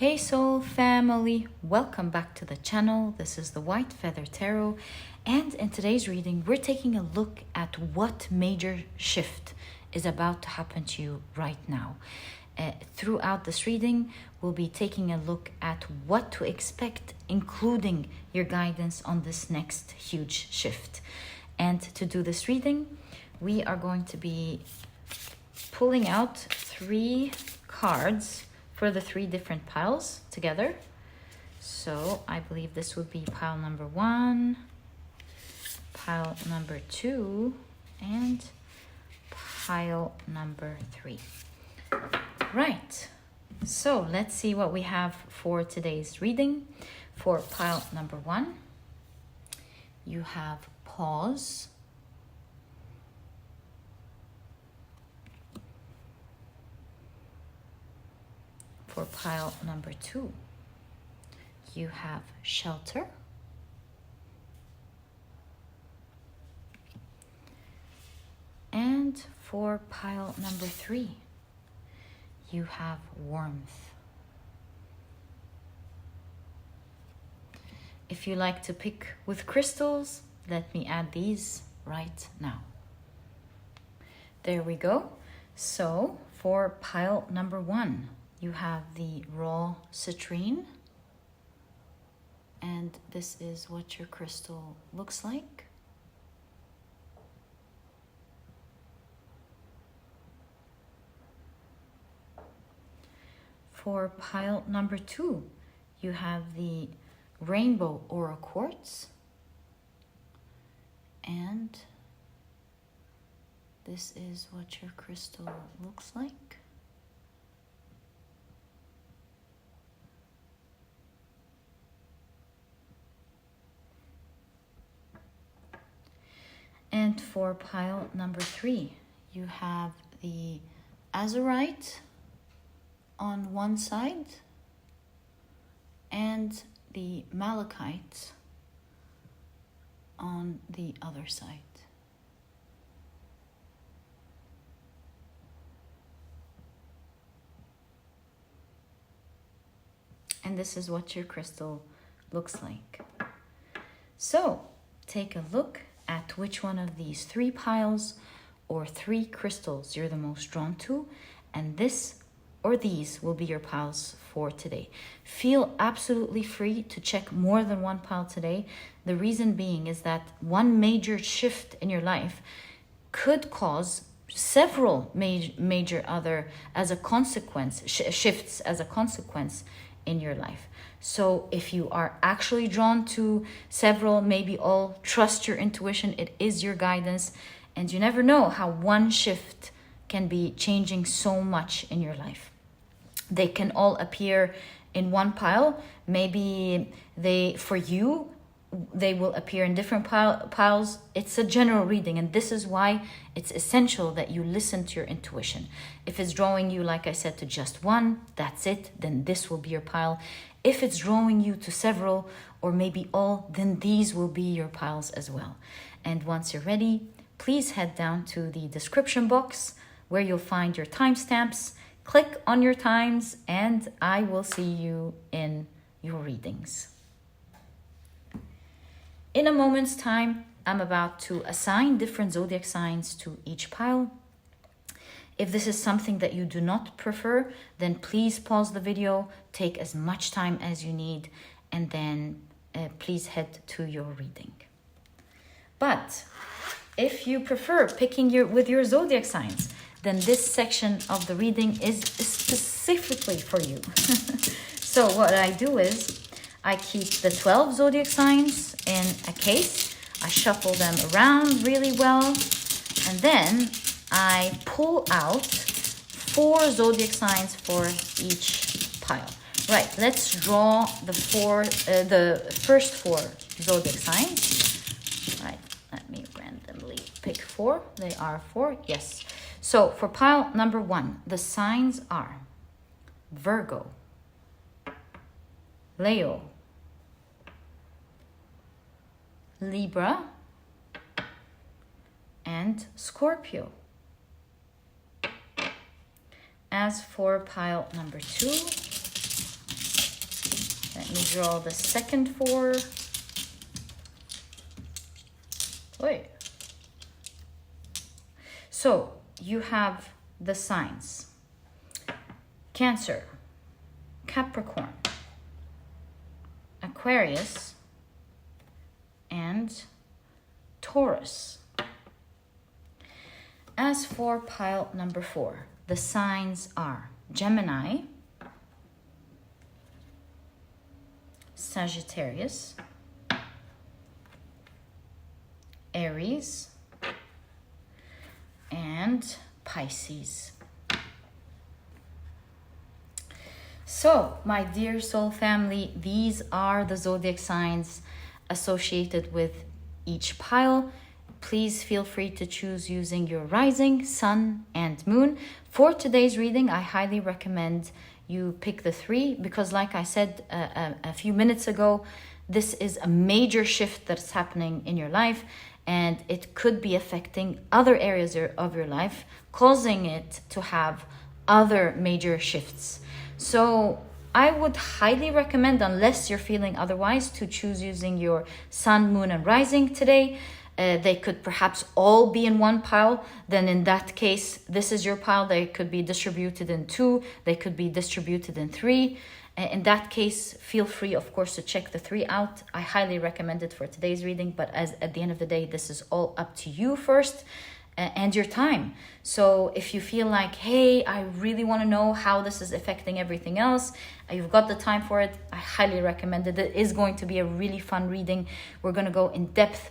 Hey Soul Family, welcome back to the channel. This is the White Feather Tarot, and in today's reading we're taking a look at what major shift is about to happen to you right now. Throughout this reading we'll be taking a look at what to expect, including your guidance on this next huge shift. And to do this reading we are going to be pulling out 3 cards for the 3 different piles together. So I believe this would be pile number 1, pile number 2, and pile number 3. Right, so let's see what we have for today's reading. For pile number 1, you have pause. For pile number 2, you have shelter. And for pile number 3, you have warmth. If you like to pick with crystals, let me add these right now. There we go. So for pile number 1, you have the raw citrine, and this is what your crystal looks like. For pile number 2, you have the rainbow Auraquartz, and this is what your crystal looks like. And for pile number 3, you have the Azororite on one side and the Malakite on the other side. And this is what your crystal looks like. So take a look at which one of these 3 piles or 3 crystals you're the most drawn to, and this or these will be your piles for today. Feel absolutely free to check more than 1 pile today. The reason being is that one major shift in your life could cause several major other as a consequence shifts as a consequence in your life. So if you are actually drawn to several, maybe all, trust your intuition. It is your guidance, and you never know how one shift can be changing so much in your life. They can all appear in one pile. Maybe for you they will appear in different piles. It's a general reading, and this is why it's essential that you listen to your intuition. If it's drawing you, like I said, to just one, that's it, then this will be your pile. If it's drawing you to several or maybe all, then these will be your piles as well. And once you're ready, please head down to the description box where you'll find your timestamps. Click on your times, and I will see you in your readings. In a moment's time, I'm about to assign different zodiac signs to each pile. If this is something that you do not prefer, then please pause the video, take as much time as you need, and then please head to your reading. But if you prefer picking with your zodiac signs, then this section of the reading is specifically for you. So what I do is I keep the 12 zodiac signs in a case. I shuffle them around really well, and then I pull out 4 zodiac signs for each pile. Right, let's draw the first 4 zodiac signs. Right, let me randomly pick 4. They are 4, yes. So for pile number 1, the signs are Virgo, Leo, Libra, and Scorpio. As for pile number 2, Let me draw the second 4. Wait. So you have the signs: Cancer, Capricorn, Aquarius, and Taurus. As for pile number 4, the signs are Gemini, Sagittarius, Aries, and Pisces. So, my dear soul family, these are the zodiac signs associated with each pile. Please feel free to choose using your rising, sun, and moon. For today's reading, I highly recommend you pick the 3 because, like I said a few minutes ago, this is a major shift that's happening in your life, and it could be affecting other areas of your life, causing it to have other major shifts. So I would highly recommend, unless you're feeling otherwise, to choose using your sun, moon, and rising today. They could perhaps all be in one pile. Then in that case, this is your pile. They could be distributed in 2. They could be distributed in 3. In that case, feel free, of course, to check the 3 out. I highly recommend it for today's reading, but at the end of the day, this is all up to you first and your time. So if you feel like, hey, I really want to know how this is affecting everything else, you've got the time for it, I highly recommend it. It is going to be a really fun reading. We're going to go in depth,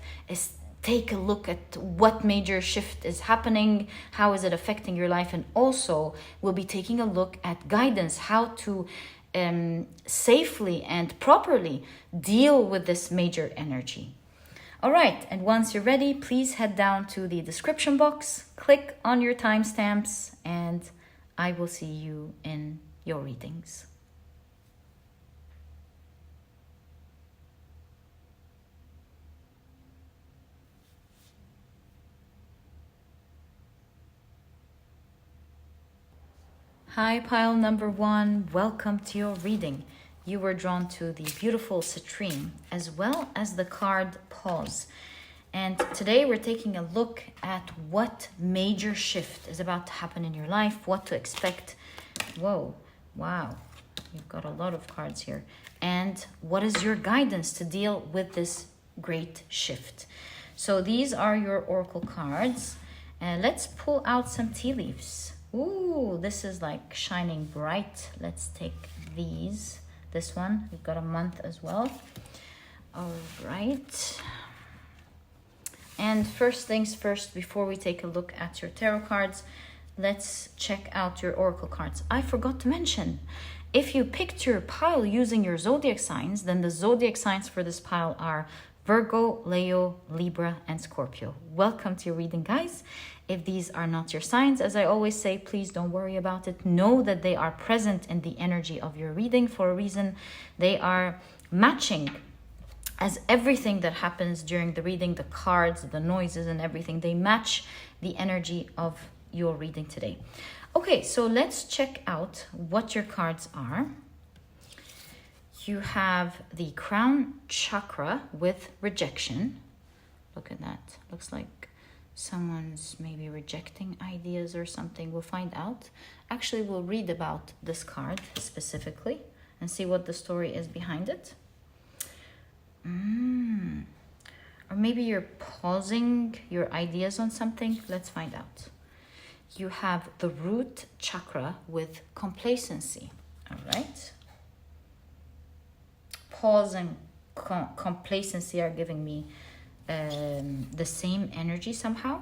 take a look at what major shift is happening, how is it affecting your life, and also we'll be taking a look at guidance, how to safely and properly deal with this major energy. All right, and once you're ready, please head down to the description box, click on your timestamps, and I will see you in your readings. Hi, pile number 1. Welcome to your reading. You were drawn to the beautiful Citrine as well as the card Pause. And today we're taking a look at what major shift is about to happen in your life, what to expect. Whoa, wow, you've got a lot of cards here. And what is your guidance to deal with this great shift? So these are your oracle cards. And let's pull out some tea leaves. Ooh, this is like shining bright. Let's take these. This one, we've got a month as well. All right. And first things first, before we take a look at your tarot cards, let's check out your oracle cards. I forgot to mention, if you picked your pile using your zodiac signs, then the zodiac signs for this pile are Virgo, Leo, Libra, and Scorpio. Welcome to your reading, guys. If these are not your signs, as I always say, please don't worry about it. Know that they are present in the energy of your reading for a reason. They are matching, as everything that happens during the reading, the cards, the noises, and everything, they match the energy of your reading today. Okay, so let's check out what your cards are. You have the crown chakra with rejection. Look at that. Looks like someone's maybe rejecting ideas or something. We'll find out. Actually, we'll read about this card specifically and see what the story is behind it. Or maybe you're pausing your ideas on something. Let's find out. You have the root chakra with complacency. All right. Pause and complacency are giving me the same energy somehow.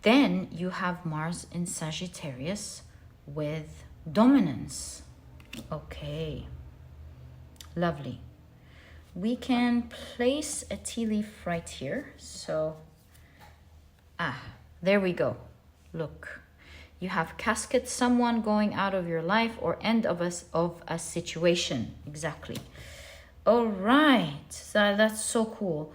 Then you have Mars in Sagittarius with dominance. Okay, lovely. We can place a tea leaf right here. So, there we go. Look, you have casket, someone going out of your life or end of a situation. Exactly. All right, so that's so cool.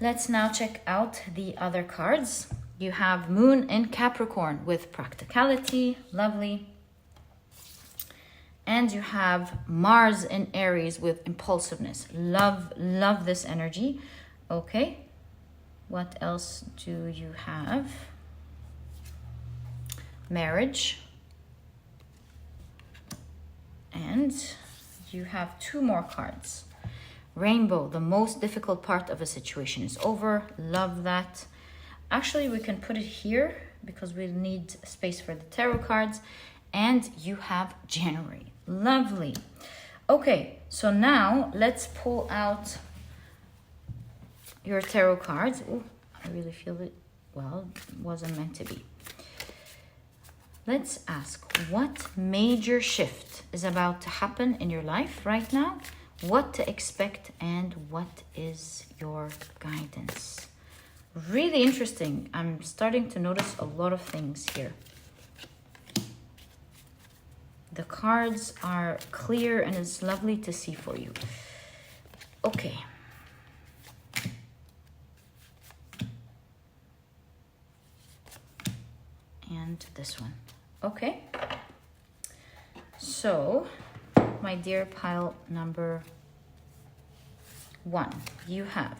Let's now check out the other cards. You have Moon in Capricorn with practicality, lovely. And And you have Mars in Aries with impulsiveness. Love this energy. Okay. What else do you have? Marriage. And you have 2 more cards. Rainbow, the most difficult part of a situation is over. Love that. Actually, we can put it here because we need space for the tarot cards. And you have January. Lovely. Okay, so now let's pull out your tarot cards. Ooh, I really feel it. Well, it wasn't meant to be. Let's ask, what major shift is about to happen in your life right now? What to expect and what is your guidance? Really interesting. I'm starting to notice a lot of things here. The cards are clear and it's lovely to see for you. Okay. And this one. Okay. So, my dear pile number 1, you have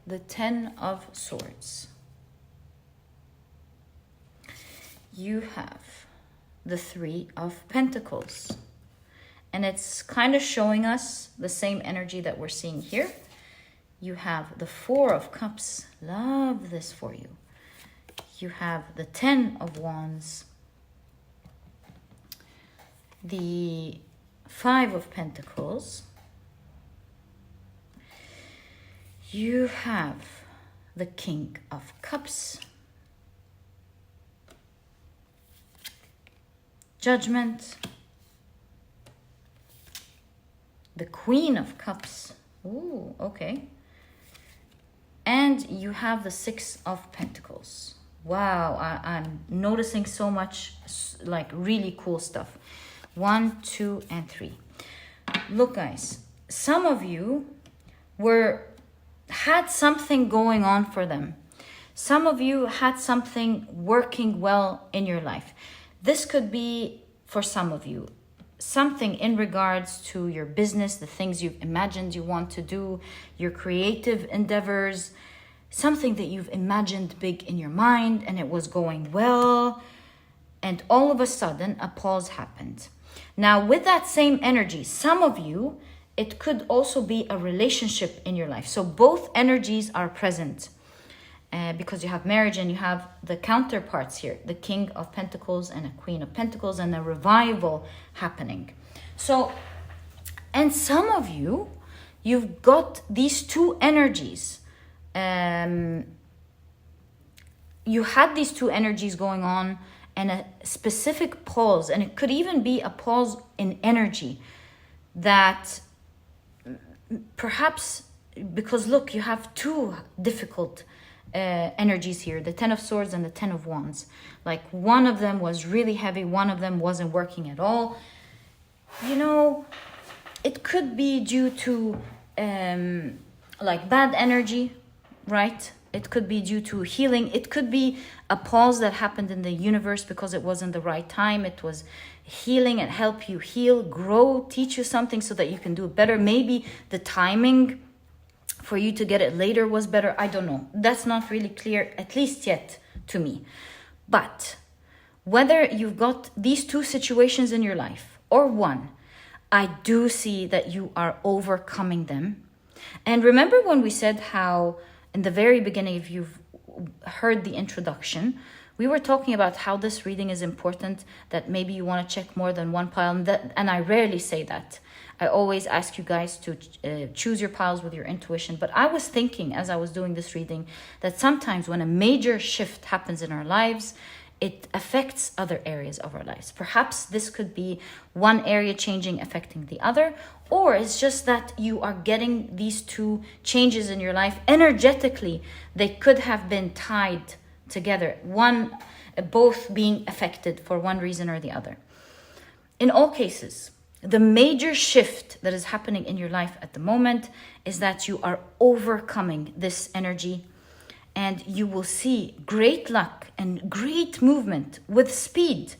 the 10 of Swords. You have the 3 of Pentacles. And it's kind of showing us the same energy that we're seeing here. You have the 4 of Cups. Love this for you. You have the 10 of Wands. The 5 of Pentacles. You have the King of Cups. Judgment. The Queen of Cups. Ooh, okay. And you have the 6 of Pentacles. Wow, I'm noticing so much, like, really cool stuff. 1, 2, and 3. Look, guys, some of you had something going on for them. Some of you had something working well in your life. This could be, for some of you, something in regards to your business, the things you've imagined you want to do, your creative endeavors, something that you've imagined big in your mind and it was going well, and all of a sudden a pause happened. Now, with that same energy, some of you, it could also be a relationship in your life. So both energies are present because you have marriage and you have the counterparts here, the King of Pentacles and a Queen of Pentacles, and a revival happening. So, and some of you, you've got these 2 energies. You had these 2 energies going on and a specific pause, and it could even be a pause in energy that perhaps, because look, you have 2 difficult energies here, the 10 of Swords and the 10 of Wands. Like, one of them was really heavy, one of them wasn't working at all. You know, it could be due to like bad energy, right? It could be due to healing. It could be a pause that happened in the universe because it wasn't the right time. It was healing and help you heal, grow, teach you something so that you can do it better. Maybe the timing for you to get it later was better. I don't know. That's not really clear, at least yet to me. But whether you've got these 2 situations in your life or one, I do see that you are overcoming them. And remember when we said how in the very beginning, if you've heard the introduction, we were talking about how this reading is important, that maybe you want to check more than one pile. And I rarely say that. I always ask you guys to choose your piles with your intuition. But I was thinking as I was doing this reading that sometimes when a major shift happens in our lives, it affects other areas of our lives. Perhaps this could be one area changing, affecting the other, or it's just that you are getting these 2 changes in your life energetically. They could have been tied together, both being affected for one reason or the other. In all cases, the major shift that is happening in your life at the moment is that you are overcoming this energy, and you will see great luck and great movement with speed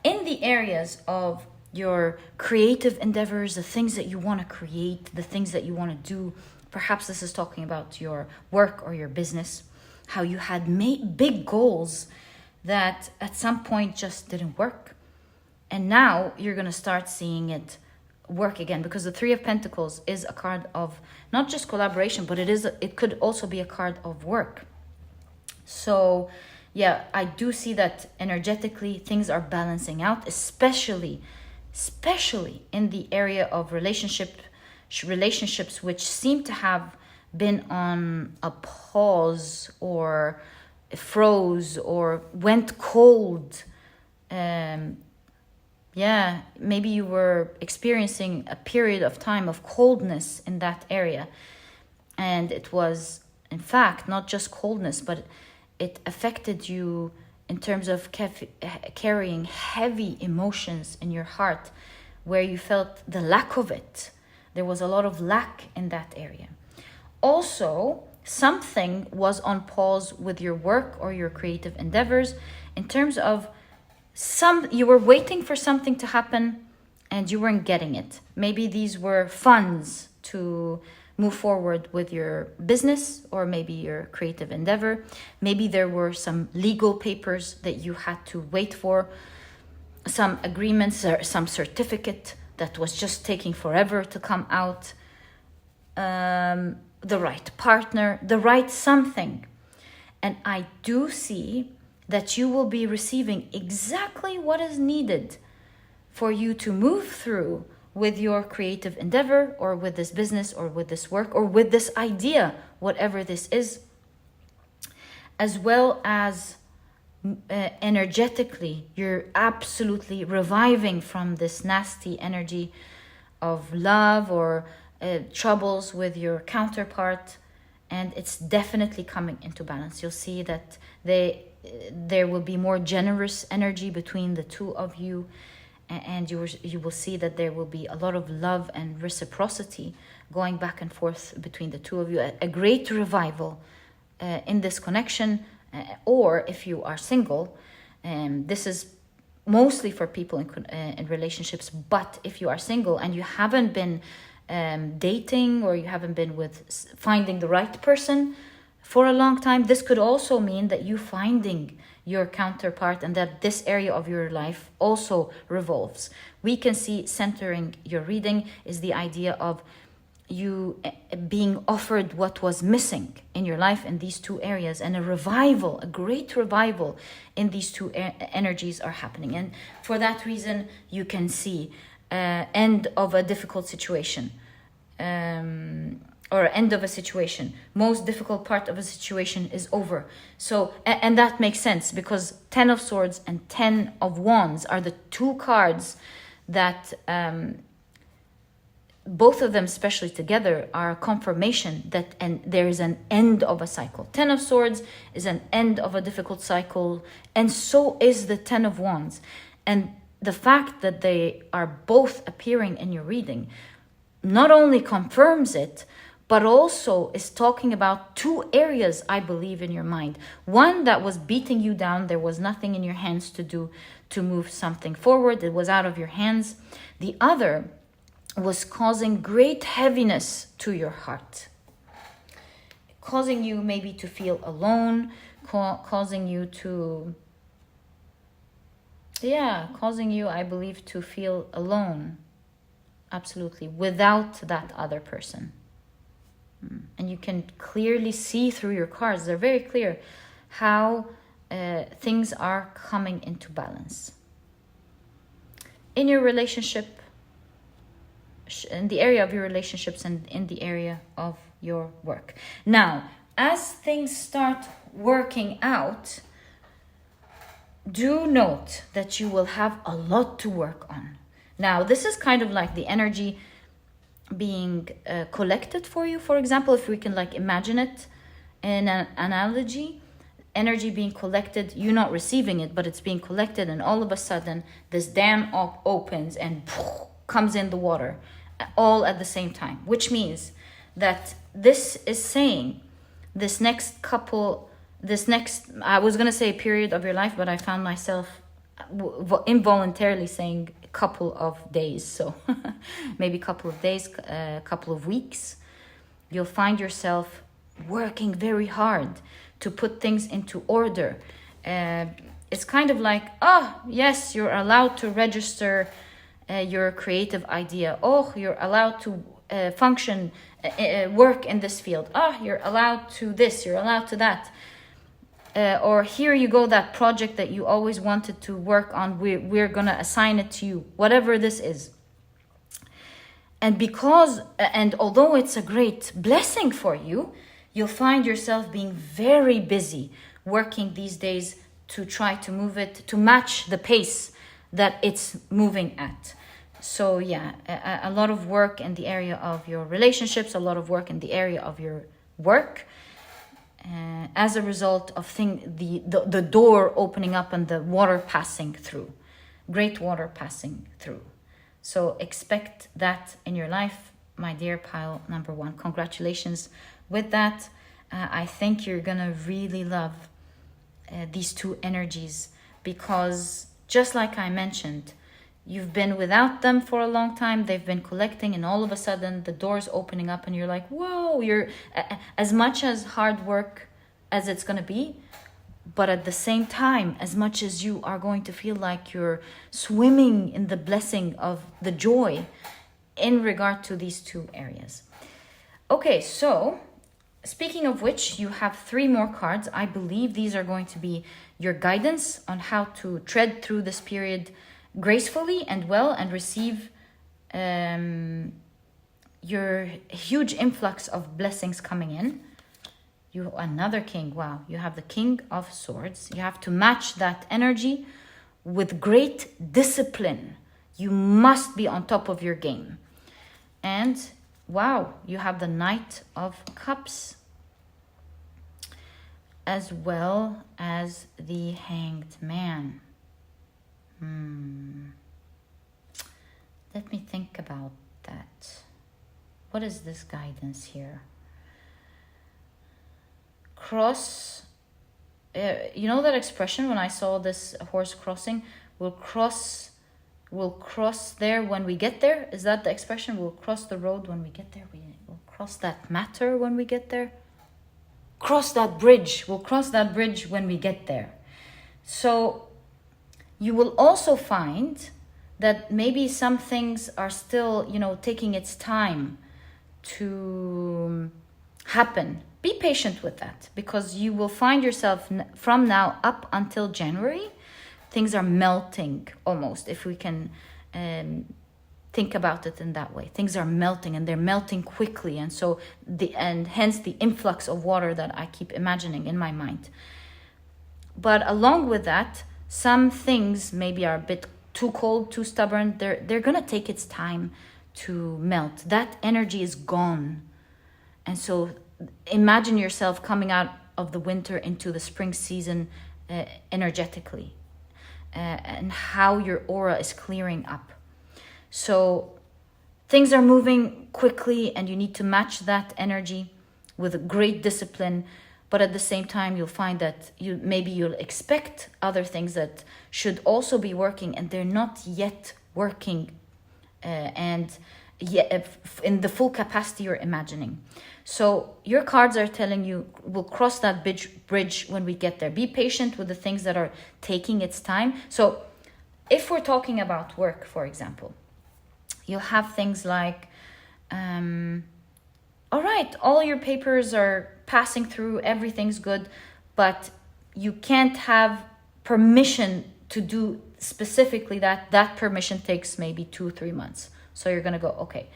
in the areas of your creative endeavors, the things that you want to create, the things that you want to do. Perhaps this is talking about your work or your business, how you had made big goals that at some point just didn't work. And now you're going to start seeing it work again, because the Three of Pentacles is a card of not just collaboration, but it could also be a card of work. So yeah, I do see that energetically things are balancing out, especially in the area of relationships which seem to have been on a pause or froze or went cold. Yeah, maybe you were experiencing a period of time of coldness in that area. And it was, in fact, not just coldness, but it affected you in terms of carrying heavy emotions in your heart, where you felt the lack of it. There was a lot of lack in that area. Also, something was on pause with your work or your creative endeavors, in terms of you were waiting for something to happen and you weren't getting it. Maybe these were funds to move forward with your business or maybe your creative endeavor. Maybe there were some legal papers that you had to wait for, some agreements or some certificate that was just taking forever to come out, the right partner, the right something. And I do see that you will be receiving exactly what is needed for you to move through with your creative endeavor or with this business or with this work or with this idea, whatever this is, as well as energetically, you're absolutely reviving from this nasty energy of love or troubles with your counterpart, and it's definitely coming into balance. You'll see that there will be more generous energy between the two of you, and you will see that there will be a lot of love and reciprocity going back and forth between the two of you. A great revival in this connection, or if you are single, this is mostly for people in relationships. But if you are single and you haven't been dating, or you haven't been finding the right person for a long time, this could also mean that you finding your counterpart and that this area of your life also revolves. We can see centering your reading is the idea of you being offered what was missing in your life in these two areas, and a great revival in these two energies are happening. And for that reason, you can see end of a difficult situation, or end of a situation. Most difficult part of a situation is over. So, and that makes sense, because 10 of Swords and 10 of Wands are the two cards that both of them, especially together, are a confirmation that there is an end of a cycle. 10 of Swords is an end of a difficult cycle, and so is the 10 of Wands. And the fact that they are both appearing in your reading not only confirms it, but also is talking about two areas, I believe, in your mind. One that was beating you down. There was nothing in your hands to do to move something forward. It was out of your hands. The other was causing great heaviness to your heart, causing you maybe to feel alone, causing you, I believe, to feel alone, absolutely, without that other person. And you can clearly see through your cards, they're very clear, how things are coming into balance. In your relationship, in the area of your relationships and in the area of your work. Now, as things start working out, do note that you will have a lot to work on. Now, this is kind of like the energy being collected for you. For example, if we can imagine it in an analogy, energy being collected, you're not receiving it, but it's being collected, and all of a sudden this dam opens and comes in the water all at the same time, which means that this is saying I was going to say period of your life, but I found myself involuntarily saying couple of days. So maybe a couple of days, a couple of weeks, you'll find yourself working very hard to put things into order. It's kind of like, oh, yes, you're allowed to register your creative idea. Oh, you're allowed to function, work in this field. Oh, you're allowed to this, you're allowed to that. Or here you go, that project that you always wanted to work on, we're going to assign it to you, whatever this is. And although it's a great blessing for you, you'll find yourself being very busy working these days to try to move it, to match the pace that it's moving at. So yeah, a lot of work in the area of your relationships, a lot of work in the area of your work, as a result of the door opening up and the water passing through, great water passing through. So expect that in your life, my dear pile number 1. Congratulations with that. I think you're gonna really love these two energies, because just like I mentioned, you've been without them for a long time. They've been collecting, and all of a sudden the door's opening up and you're like, whoa, you're as much as hard work as it's going to be, but at the same time, as much as you are going to feel like you're swimming in the blessing of the joy in regard to these two areas. Okay, so speaking of which, you have 3 more cards. I believe these are going to be your guidance on how to tread through this period gracefully and well, and receive your huge influx of blessings coming in. You another king. Wow, you have the King of Swords. You have to match that energy with great discipline. You must be on top of your game. And wow, you have the Knight of Cups, as well as the Hanged Man. Let me think about that. What is this guidance here? Cross. You know that expression, when I saw this horse crossing, we'll cross there when we get there? Is that the expression? We'll cross the road when we get there. We'll cross that matter when we get there. Cross that bridge. We'll cross that bridge when we get there. So you will also find that maybe some things are still, taking its time to happen. Be patient with that, because you will find yourself from now up until January, things are melting almost, if we can think about it in that way. Things are melting, and they're melting quickly, and hence the influx of water that I keep imagining in my mind. But along with that, some things maybe are a bit too cold, too stubborn. They're gonna take its time to melt. That energy is gone. And so imagine yourself coming out of the winter into the spring season energetically, and how your aura is clearing up. So things are moving quickly, and you need to match that energy with great discipline. But at the same time, you'll find that you'll expect other things that should also be working, and they're not yet working and yet in the full capacity you're imagining. So your cards are telling you, we'll cross that bridge when we get there. Be patient with the things that are taking its time. So if we're talking about work, for example, you'll have things like, all right, all your papers are passing through, everything's good, but you can't have permission to do specifically that. That permission takes maybe 2-3 months. So you're going to go, okay,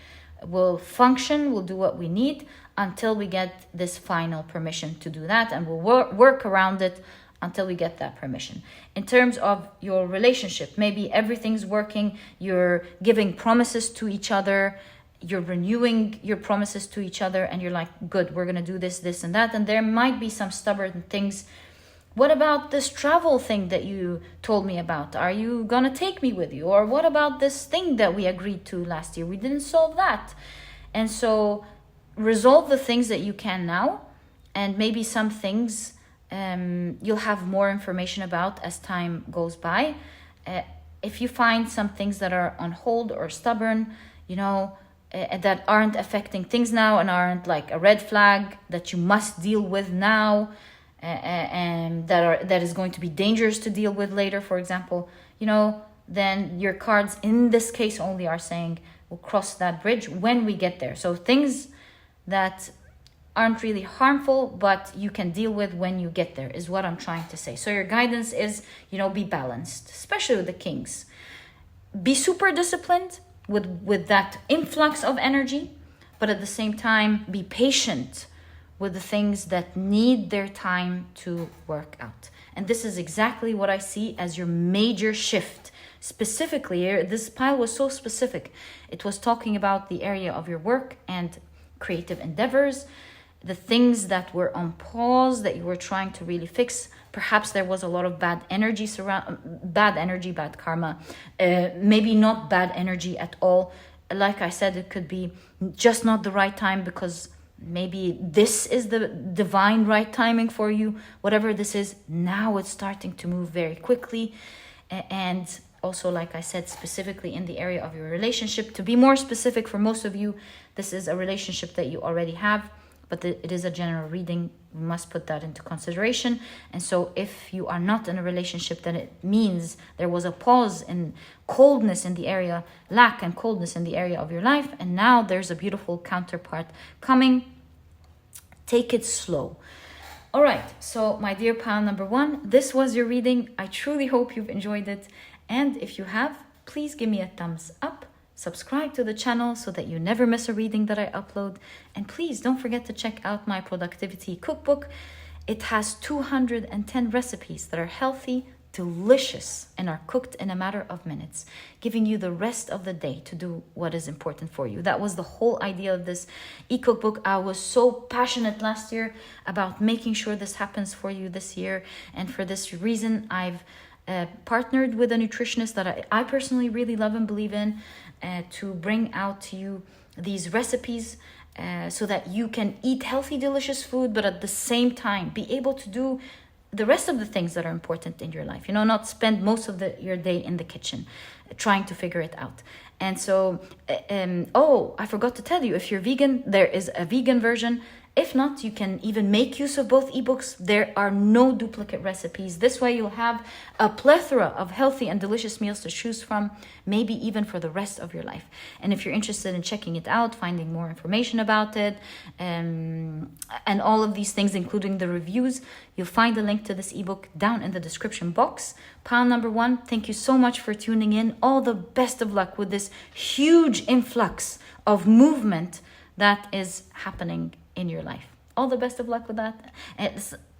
we'll function, we'll do what we need until we get this final permission to do that, and we'll work around it until we get that permission. In terms of your relationship, maybe everything's working, you're giving promises to each other, you're renewing your promises to each other, and you're like, good, we're going to do this, this, and that. And there might be some stubborn things. What about this travel thing that you told me about? Are you going to take me with you? Or what about this thing that we agreed to last year? We didn't solve that. And so resolve the things that you can now, and maybe some things you'll have more information about as time goes by. if you find some things that are on hold or stubborn, you know, that aren't affecting things now and aren't like a red flag that you must deal with now, and that is going to be dangerous to deal with later, for example, you know, then your cards in this case only are saying we'll cross that bridge when we get there. So things that aren't really harmful, but you can deal with when you get there is what I'm trying to say. So your guidance is, you know, be balanced, especially with the kings. Be super disciplined with that influx of energy, but at the same time, be patient with the things that need their time to work out. And this is exactly what I see as your major shift. Specifically, this pile was so specific. It was talking about the area of your work and creative endeavors, the things that were on pause that you were trying to really fix. Perhaps there was a lot of bad energy, bad karma, maybe not bad energy at all. Like I said, it could be just not the right time, because maybe this is the divine right timing for you. Whatever this is, now it's starting to move very quickly. And also, like I said, specifically in the area of your relationship. To be more specific, for most of you, this is a relationship that you already have, but it is a general reading. We must put that into consideration. And so if you are not in a relationship, then it means there was a pause in coldness in the area, lack and coldness in the area of your life. And now there's a beautiful counterpart coming. Take it slow. All right, so my dear pile number 1, this was your reading. I truly hope you've enjoyed it. And if you have, please give me a thumbs up. Subscribe to the channel so that you never miss a reading that I upload. And please don't forget to check out my productivity cookbook. It has 210 recipes that are healthy, delicious, and are cooked in a matter of minutes, giving you the rest of the day to do what is important for you. That was the whole idea of this e-cookbook. I was so passionate last year about making sure this happens for you this year. And for this reason, I've partnered with a nutritionist that I personally really love and believe in, to bring out to you these recipes so that you can eat healthy, delicious food, but at the same time be able to do the rest of the things that are important in your life. You know, not spend most of your day in the kitchen trying to figure it out. And so, I forgot to tell you, if you're vegan, there is a vegan version. If not, you can even make use of both ebooks. There are no duplicate recipes. This way you'll have a plethora of healthy and delicious meals to choose from, maybe even for the rest of your life. And if you're interested in checking it out, finding more information about it, and all of these things, including the reviews, you'll find a link to this ebook down in the description box. Pile number 1, thank you so much for tuning in. All the best of luck with this huge influx of movement that is happening in your life. All the best of luck with that.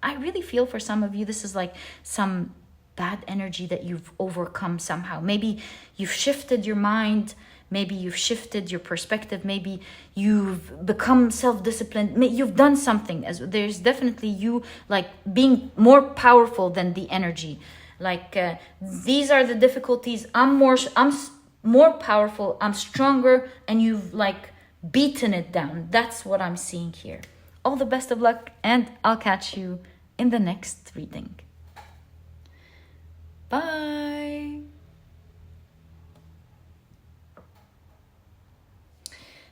I really feel for some of you, this is like some bad energy that you've overcome somehow. Maybe you've shifted your mind. Maybe you've shifted your perspective. Maybe you've become self-disciplined. You've done something. As there's definitely you like being more powerful than the energy. Like these are the difficulties. I'm more powerful. I'm stronger, and you've like beaten it down. That's what I'm seeing here. All the best of luck, and I'll catch you in the next reading. Bye.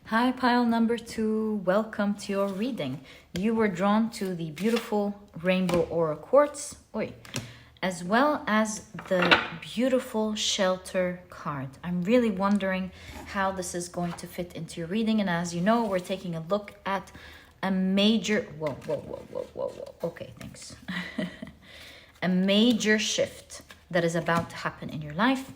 Hi, pile number 2. Welcome to your reading. You were drawn to the beautiful rainbow Auraquartz, as well as the beautiful shelter card. I'm really wondering how this is going to fit into your reading. And as you know, we're taking a look at a major, whoa. Okay, thanks. A major shift that is about to happen in your life.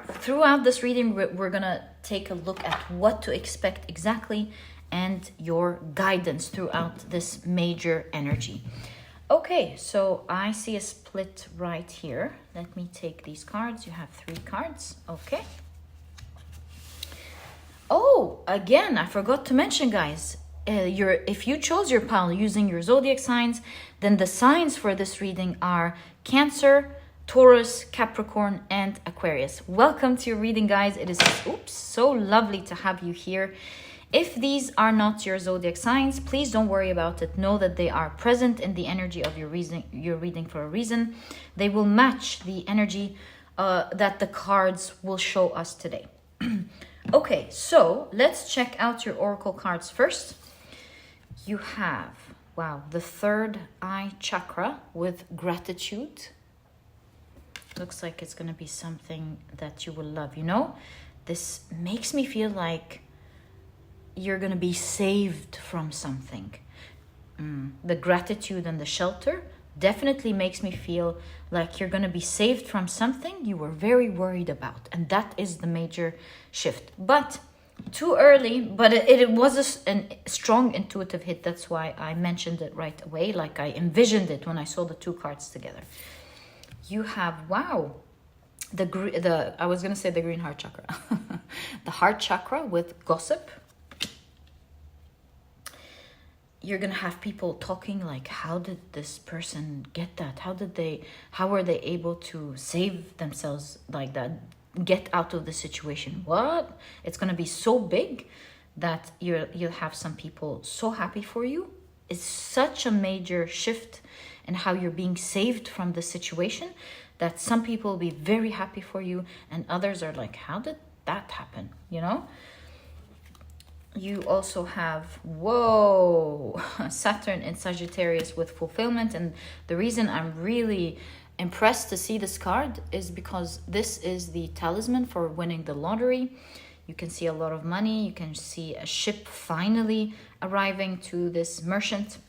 Throughout this reading, we're gonna take a look at what to expect exactly and your guidance throughout this major energy. Okay, so I see a split right here. Let me take these cards. You have 3 cards. Okay. Oh, again, I forgot to mention, guys. If you chose your pile using your zodiac signs, then the signs for this reading are Cancer, Taurus, Capricorn, and Aquarius. Welcome to your reading, guys. It is so lovely to have you here. If these are not your zodiac signs, please don't worry about it. Know that they are present in the energy of your reading for a reason. They will match the energy that the cards will show us today. Okay, so let's check out your oracle cards first. You have, wow, the third eye chakra with gratitude. Looks like it's going to be something that you will love. You know, this makes me feel like you're going to be saved from something. The gratitude and the shelter definitely makes me feel like you're going to be saved from something you were very worried about. And that is the major shift. But too early, but it was a strong intuitive hit. That's why I mentioned it right away. Like I envisioned it when I saw the two cards together. You have, wow, I was going to say the green heart chakra. The heart chakra with gossip. You're going to have people talking like, how did this person get that? How were they able to save themselves like that? Get out of the situation? What? It's going to be so big that you'll have some people so happy for you. It's such a major shift in how you're being saved from the situation that some people will be very happy for you and others are like, how did that happen? You know? You also have, whoa, Saturn in Sagittarius with fulfillment. And the reason I'm really impressed to see this card is because this is the talisman for winning the lottery. You can see a lot of money. You can see a ship finally arriving to this merchant.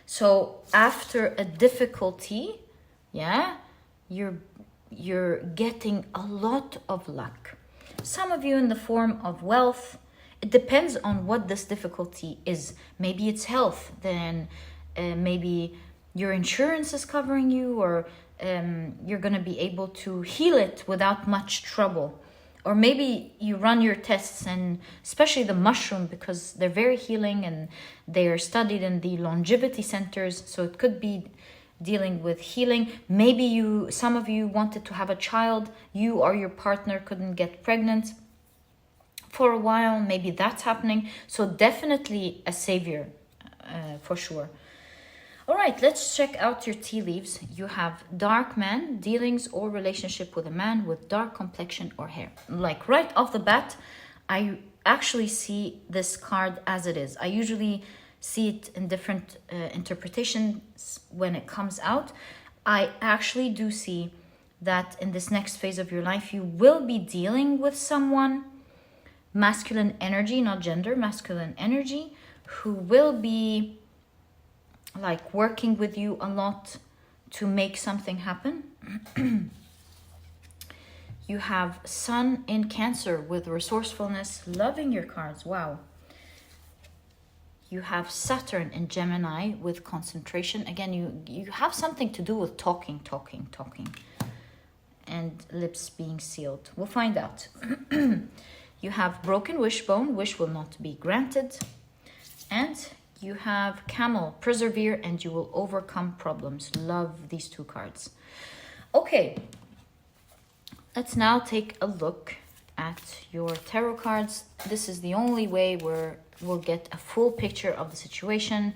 So after a difficulty, yeah, you're getting a lot of luck. Some of you in the form of wealth. It depends on what this difficulty is. Maybe it's health, then maybe your insurance is covering you, or you're going to be able to heal it without much trouble. Or maybe you run your tests, and especially the mushroom, because they're very healing and they are studied in the longevity centers. So it could be dealing with healing. Maybe some of you wanted to have a child, you or your partner couldn't get pregnant for a while. Maybe that's happening. So definitely a savior for sure. All right, let's check out your tea leaves. You have dark man, dealings or relationship with a man with dark complexion or hair. Like right off the bat, I actually see this card as it is. I usually see it in different interpretations when it comes out. I actually do see that in this next phase of your life, you will be dealing with someone, masculine energy, not gender, masculine energy, who will be like working with you a lot to make something happen. You have Sun in Cancer with resourcefulness, loving your cards. Wow. You have Saturn in Gemini with concentration. Again, you have something to do with talking, and lips being sealed. We'll find out. You have broken wishbone, wish will not be granted. And you have Camel, persevere and you will overcome problems. Love these two cards. Okay, let's now take a look at your tarot cards. This is the only way where we'll get a full picture of the situation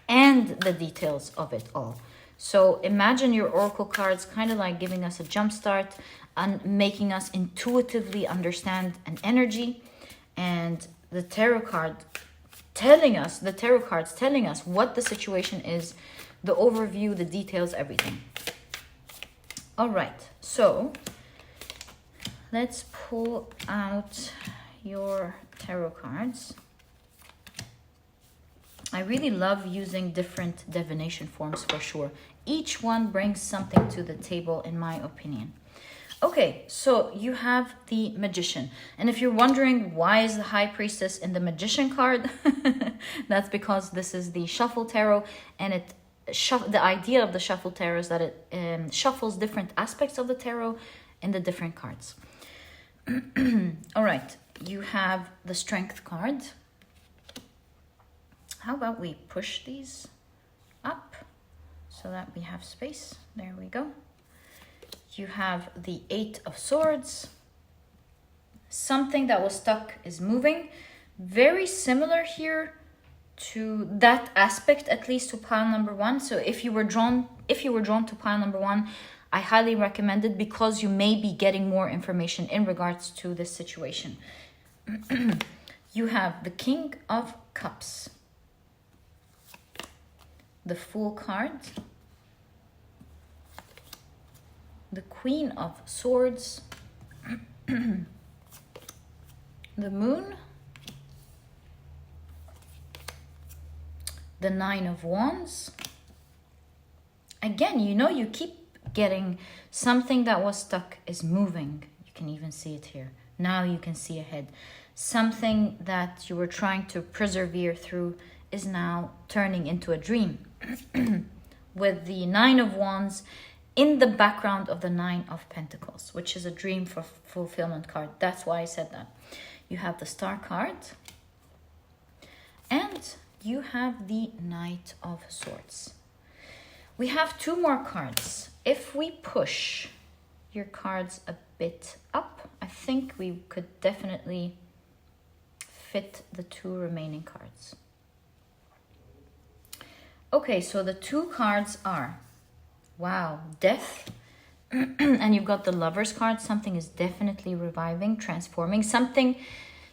and the details of it all. So imagine your oracle cards kind of like giving us a jump start and making us intuitively understand an energy, and the tarot cards telling us what the situation is, the overview, the details, everything. All right, so let's pull out your tarot cards. I really love using different divination forms for sure. Each one brings something to the table, in my opinion. Okay, so you have the Magician. And if you're wondering why is the High Priestess in the Magician card, that's because this is the Shuffle Tarot, and the idea of the Shuffle Tarot is that it shuffles different aspects of the tarot in the different cards. All right, you have the Strength card. How about we push these up so that we have space? There we go. You have the Eight of Swords. Something that was stuck is moving. Very similar here to that aspect, at least to pile number one. So if you were drawn to pile number one, I highly recommend it because you may be getting more information in regards to this situation. You have the King of Cups, the Fool card, the Queen of Swords, the Moon, the Nine of Wands. Again, you know, you keep getting something that was stuck is moving. You can even see it here. Now you can see ahead. Something that you were trying to persevere through is now turning into a dream. With the Nine of Wands in the background of the Nine of Pentacles, which is a dream for fulfillment card. That's why I said that. You have the Star card. And you have the Knight of Swords. We have two more cards. If we push your cards a bit up, I think we could definitely fit the two remaining cards. Okay, so the two cards are, wow, Death, and you've got the Lover's card. Something is definitely reviving, transforming. Something,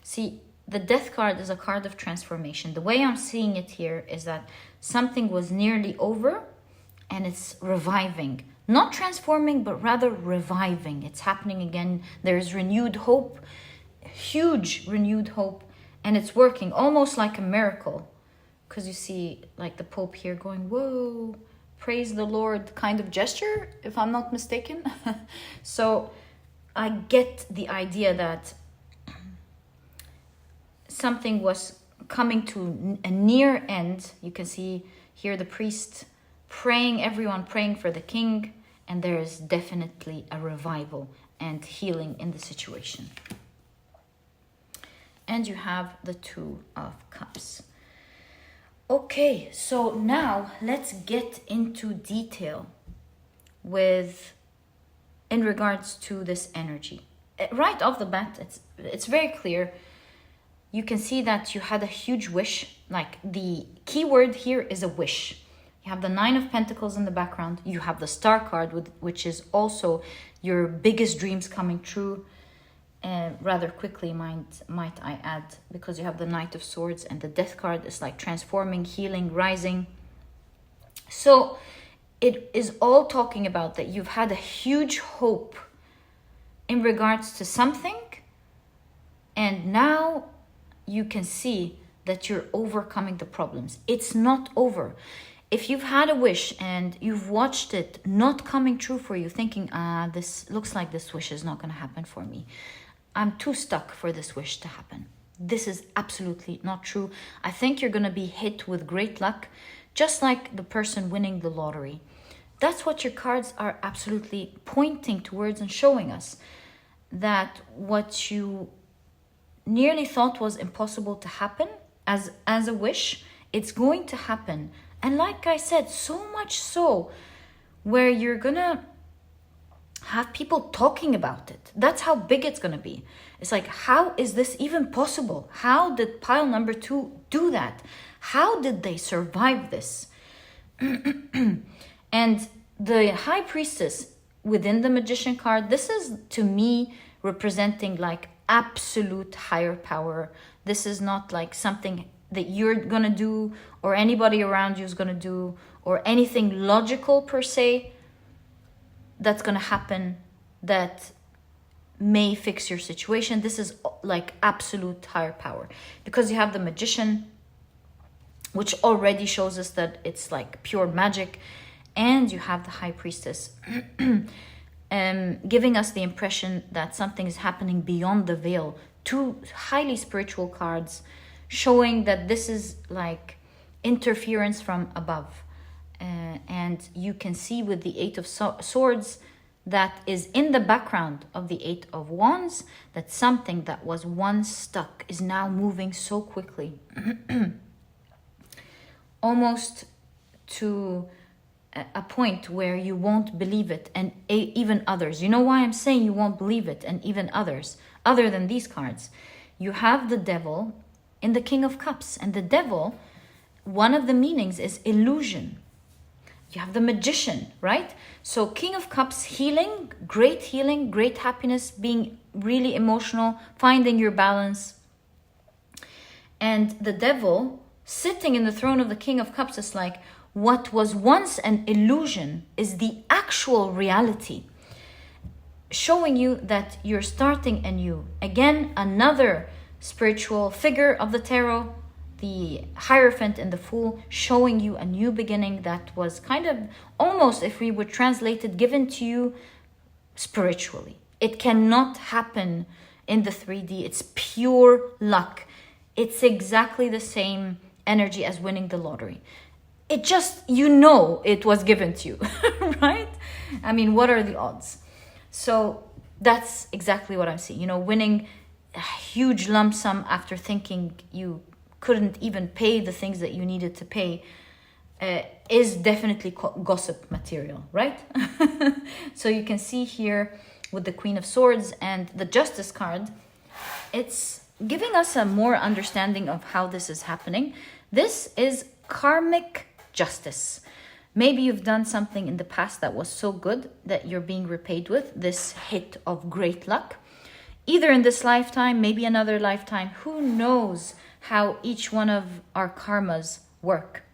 see, the Death card is a card of transformation. The way I'm seeing it here is that something was nearly over and it's reviving. Not transforming, but rather reviving. It's happening again. There's renewed hope, huge renewed hope, and it's working almost like a miracle. Because you see like the Pope here going, whoa, praise the Lord kind of gesture, if I'm not mistaken. So I get the idea that something was coming to a near end. You can see here the priest praying, everyone praying for the king, and there is definitely a revival and healing in the situation. And you have the Two of Cups. Okay, so now let's get into detail in regards to this energy. Right off the bat, it's very clear. You can see that you had a huge wish. Like the key word here is a wish. You have the Nine of Pentacles in the background. You have the Star card, which is also your biggest dreams coming true. Rather quickly, might I add, because you have the Knight of Swords, and the Death card is like transforming, healing, rising. So it is all talking about that you've had a huge hope in regards to something, and now you can see that you're overcoming the problems. It's not over. If you've had a wish and you've watched it not coming true for you, thinking, this looks like this wish is not going to happen for me. I'm too stuck for this wish to happen. This is absolutely not true. I think you're going to be hit with great luck, just like the person winning the lottery. That's what your cards are absolutely pointing towards and showing us. That what you nearly thought was impossible to happen as a wish, it's going to happen. And like I said, so much so where you're going to have people talking about it. That's how big it's going to be. It's like, how is this even possible? How did pile number 2 do that? How did they survive this? And the High Priestess within the Magician card, this is to me representing like absolute higher power. This is not like something that you're going to do or anybody around you is going to do or anything logical per se that's going to happen that may fix your situation. This is like absolute higher power because you have the Magician, which already shows us that it's like pure magic, and you have the High Priestess giving us the impression that something is happening beyond the veil. Two highly spiritual cards showing that this is like interference from above. And you can see with the Eight of Swords that is in the background of the Eight of Wands that something that was once stuck is now moving so quickly. Almost to a point where you won't believe it, and even others. You know why I'm saying you won't believe it, and even others, other than these cards. You have the Devil in the King of Cups, and the Devil, one of the meanings is illusion. You have the Magician, right? So King of Cups, healing, great happiness, being really emotional, finding your balance. And the Devil, sitting in the throne of the King of Cups, is like, what was once an illusion is the actual reality. Showing you that you're starting anew. Again, another spiritual figure of the tarot, the Hierophant and the Fool, showing you a new beginning that was kind of almost, if we would translate it, given to you spiritually. It cannot happen in the 3D. It's pure luck. It's exactly the same energy as winning the lottery. It just, it was given to you, right? I mean, what are the odds? So that's exactly what I'm seeing. Winning a huge lump sum after thinking you couldn't even pay the things that you needed to pay is definitely gossip material, right? So you can see here with the Queen of Swords and the Justice card, it's giving us a more understanding of how this is happening. This is karmic justice. Maybe you've done something in the past that was so good that you're being repaid with this hit of great luck. Either in this lifetime, maybe another lifetime. Who knows how each one of our karmas work?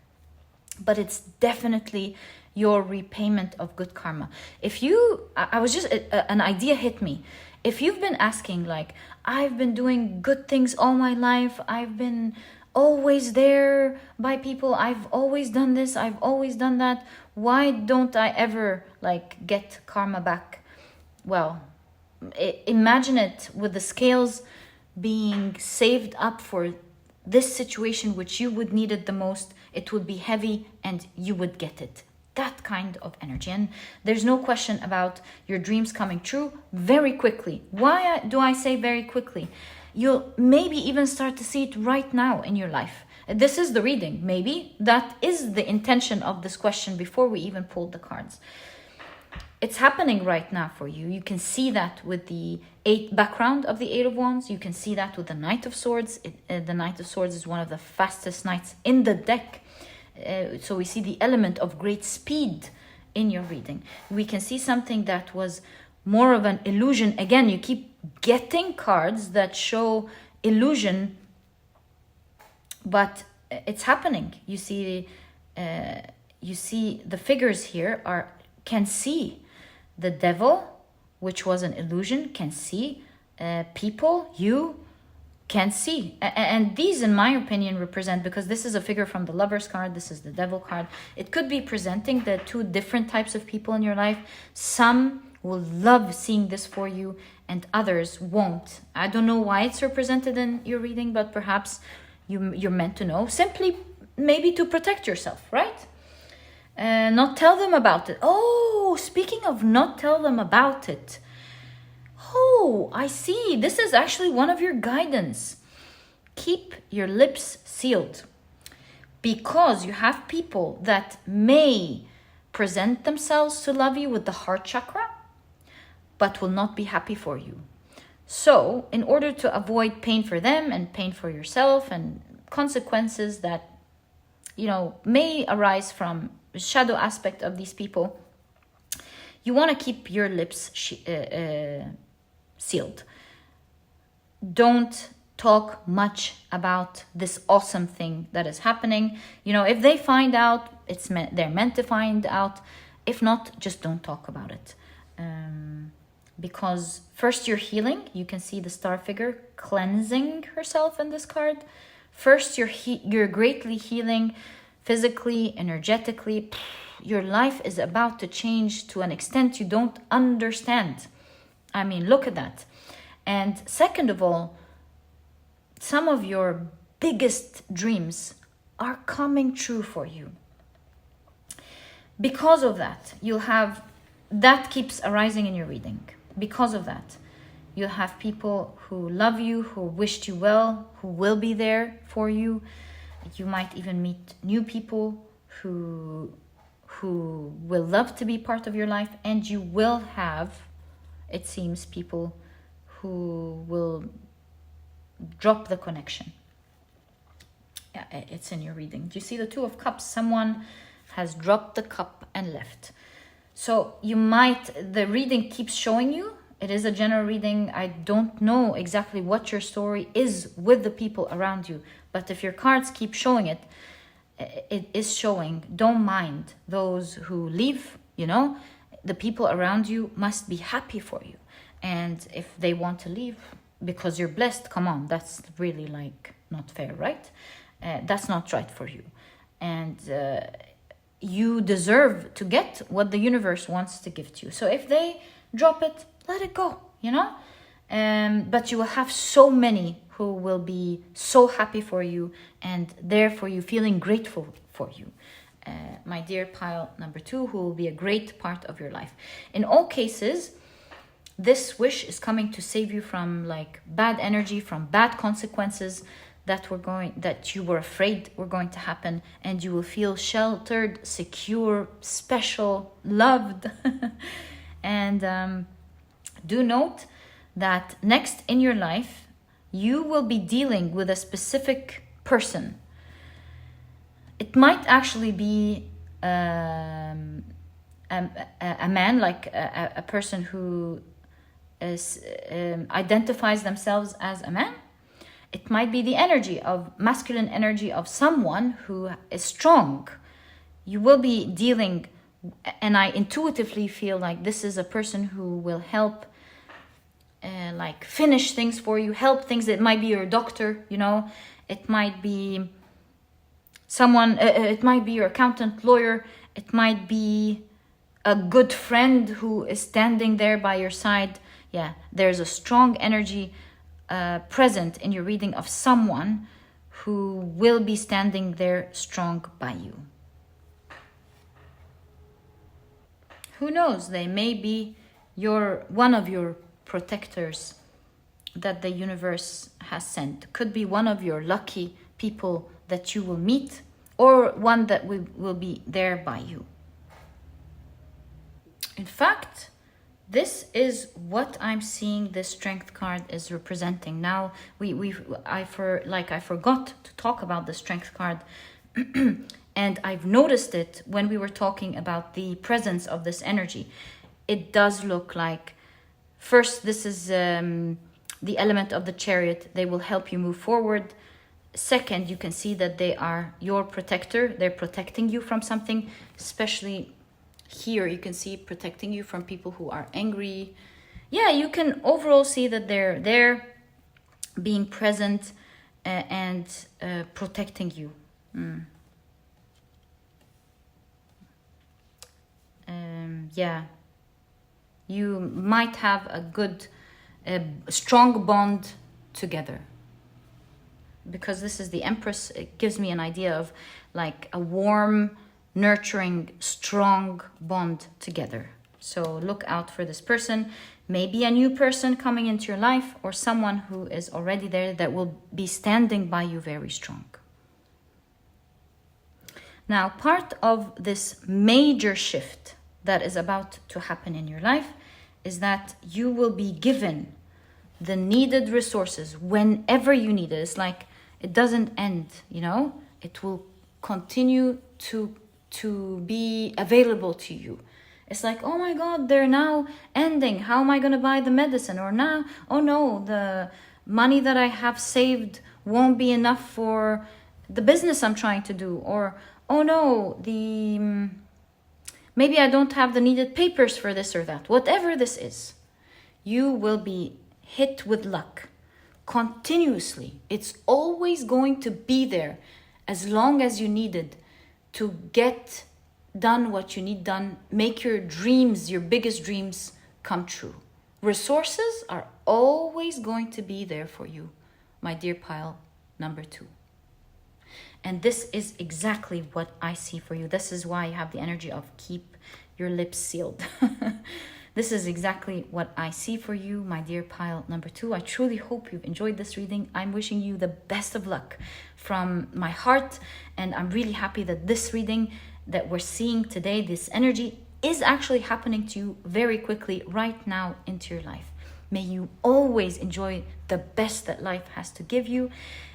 But it's definitely your repayment of good karma. An idea hit me. If you've been asking, like, I've been doing good things all my life, I've been always there by people, I've always done this, I've always done that, why don't I ever get karma back? Well, imagine it with the scales being saved up for this situation which you would need it the most. It would be heavy and you would get it. That kind of energy. And there's no question about your dreams coming true very quickly. Why do I say very quickly? You'll maybe even start to see it right now in your life. This is the reading. Maybe that is the intention of this question before we even pulled the cards. It's happening right now for you. You can see that with the background of the Eight of Wands. You can see that with the Knight of Swords. The Knight of Swords is one of the fastest knights in the deck. So we see the element of great speed in your reading. We can see something that was more of an illusion. Again, you keep getting cards that show illusion, but it's happening. You see the figures here can see the Devil, which was an illusion, can see people, you can see. And these, in my opinion, represent, because this is a figure from the Lover's card, this is the Devil card, it could be presenting the two different types of people in your life. Some will love seeing this for you and others won't. I don't know why it's represented in your reading, but perhaps you're meant to know. Simply maybe to protect yourself, right? Not tell them about it. Oh, speaking of not tell them about it. Oh, I see. This is actually one of your guidance. Keep your lips sealed. Because you have people that may present themselves to love you with the heart chakra, but will not be happy for you. So, in order to avoid pain for them and pain for yourself and consequences that, may arise from the shadow aspect of these people, you want to keep your lips sealed. Don't talk much about this awesome thing that is happening. If they find out, they're meant to find out. If not, just don't talk about it. Because first you're healing. You can see the star figure cleansing herself in this card. First, you're greatly healing physically, energetically. Your life is about to change to an extent you don't understand. I mean, look at that. And second of all, some of your biggest dreams are coming true for you. Because of that, that keeps arising in your reading. Because of that, you'll have people who love you, who wished you well, who will be there for you. You might even meet new people who will love to be part of your life, and you will have, it seems, people who will drop the connection. Yeah, it's in your reading. Do you see the Two of Cups? Someone has dropped the cup and left. So the reading keeps showing you. It is a general reading. I don't know exactly what your story is with the people around you. But if your cards keep showing it, it is showing. Don't mind those who leave, The people around you must be happy for you. And if they want to leave because you're blessed, come on, that's really not fair, right? That's not right for you. And you deserve to get what the universe wants to give to you. So if they drop it, let it go, But you will have so many who will be so happy for you and there for you, feeling grateful for you. My dear pile number 2, who will be a great part of your life. In all cases, this wish is coming to save you from bad energy, from bad consequences that you were afraid were going to happen, and you will feel sheltered, secure, special, loved. And do note that next in your life, you will be dealing with a specific person. It might actually be a man, a person who identifies themselves as a man. It might be the masculine energy of someone who is strong. You will be dealing, and I intuitively feel like this is a person who will help finish things for you, help things. It might be your doctor, It might be someone, it might be your accountant, lawyer. It might be a good friend who is standing there by your side. Yeah, there's a strong energy present in your reading of someone who will be standing there strong by you. Who knows? They may be one of your protectors that the universe has sent. Could be one of your lucky people that you will meet, or one that will be there by you. In fact, this is what I'm seeing this strength card is representing. Now, I forgot to talk about the strength card, and I've noticed it when we were talking about the presence of this energy. It does look like, first, this is the element of the Chariot. They will help you move forward. Second, you can see that they are your protector. They're protecting you from something, especially here you can see protecting you from people who are angry. Yeah, you can overall see that they're there, being present and protecting you. Yeah, you might have a good, strong bond together. Because this is the Empress, it gives me an idea of a warm, nurturing, strong bond together. So look out for this person. Maybe a new person coming into your life, or someone who is already there that will be standing by you very strong. Now, part of this major shift that is about to happen in your life is that you will be given the needed resources whenever you need it. It's it doesn't end, It will continue to be available to you. It's oh my God, they're now ending. How am I going to buy the medicine? Or now, oh no, the money that I have saved won't be enough for the business I'm trying to do. Or, oh no, maybe I don't have the needed papers for this or that. Whatever this is, you will be hit with luck continuously. It's always going to be there as long as you need it to get done what you need done. Make your dreams, your biggest dreams, come true. Resources are always going to be there for you, my dear pile number 2. And this is exactly what I see for you. This is why you have the energy of keep your lips sealed. This is exactly what I see for you, my dear pile number 2. I truly hope you've enjoyed this reading. I'm wishing you the best of luck from my heart. And I'm really happy that this reading that we're seeing today, this energy, is actually happening to you very quickly right now into your life. May you always enjoy the best that life has to give you.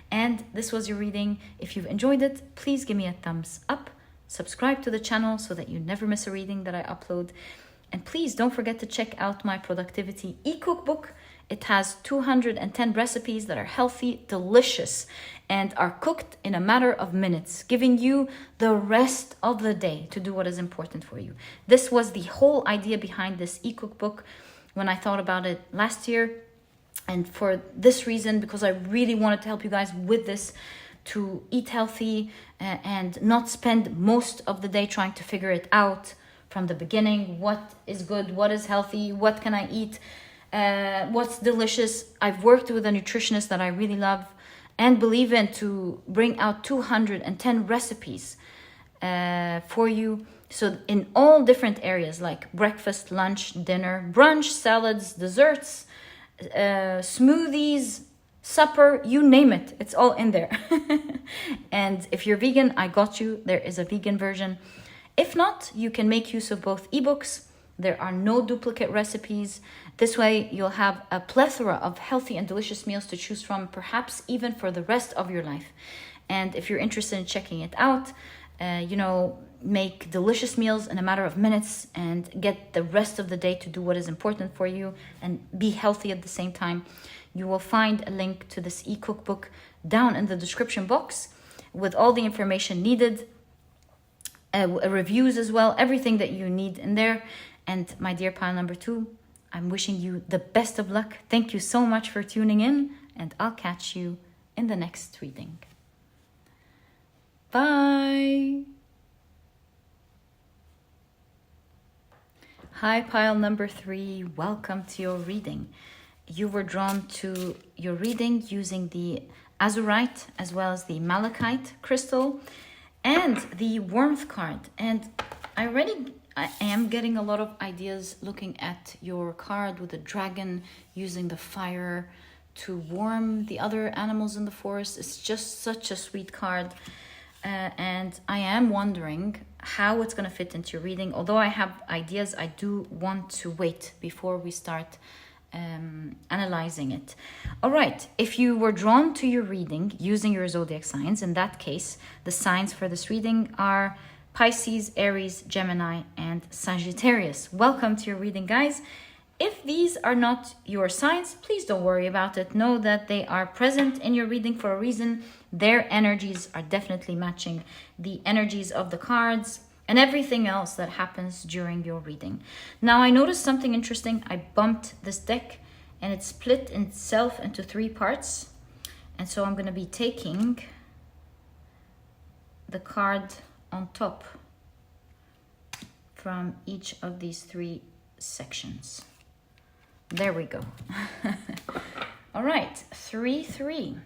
And this was your reading. If you've enjoyed it, please give me a thumbs up. subscribe to the channel so that you never miss a reading that I upload. And please don't forget to check out my productivity e-cookbook. It has 210 recipes that are healthy, delicious, and are cooked in a matter of minutes, giving you the rest of the day to do what is important for you. This was the whole idea behind this e-cookbook when I thought about it last year. And for this reason, because I really wanted to help you guys with this, to eat healthy and not spend most of the day trying to figure it out from the beginning. What is good? What is healthy? What can I eat? What's delicious? I've worked with a nutritionist that I really love and believe in to bring out 210 recipes for you. So in all different areas like breakfast, lunch, dinner, brunch, salads, desserts, smoothies, supper, you name it. It's all in there. And if you're vegan, I got you. There is a vegan version. If not, you can make use of both ebooks. There are no duplicate recipes. This way, you'll have a plethora of healthy and delicious meals to choose from, perhaps even for the rest of your life. And if you're interested in checking it out, make delicious meals in a matter of minutes and get the rest of the day to do what is important for you and be healthy at the same time, you will find a link to this e-cookbook down in the description box with all the information needed, reviews as well, everything that you need in there. And my dear pile number 2, I'm wishing you the best of luck. Thank you so much for tuning in, and I'll catch you in the next reading. Bye. Hi, pile number 3. Welcome to your reading. You were drawn to your reading using the Azororite as well as the Malakite crystal and the warmth card. And I am getting a lot of ideas looking at your card with the dragon using the fire to warm the other animals in the forest. It's just such a sweet card. And I am wondering how it's going to fit into your reading. Although I have ideas, I do want to wait before we start analyzing it. All right, if you were drawn to your reading using your zodiac signs, in that case, the signs for this reading are Pisces, Aries, Gemini, and Sagittarius. Welcome to your reading, guys. If these are not your signs, please don't worry about it. Know that they are present in your reading for a reason. Their energies are definitely matching the energies of the cards and everything else that happens during your reading. Now, I noticed something interesting. I bumped this deck and it split itself into 3 parts. And so I'm going to be taking the card on top from each of these 3 sections. There we go. All right, 3-3.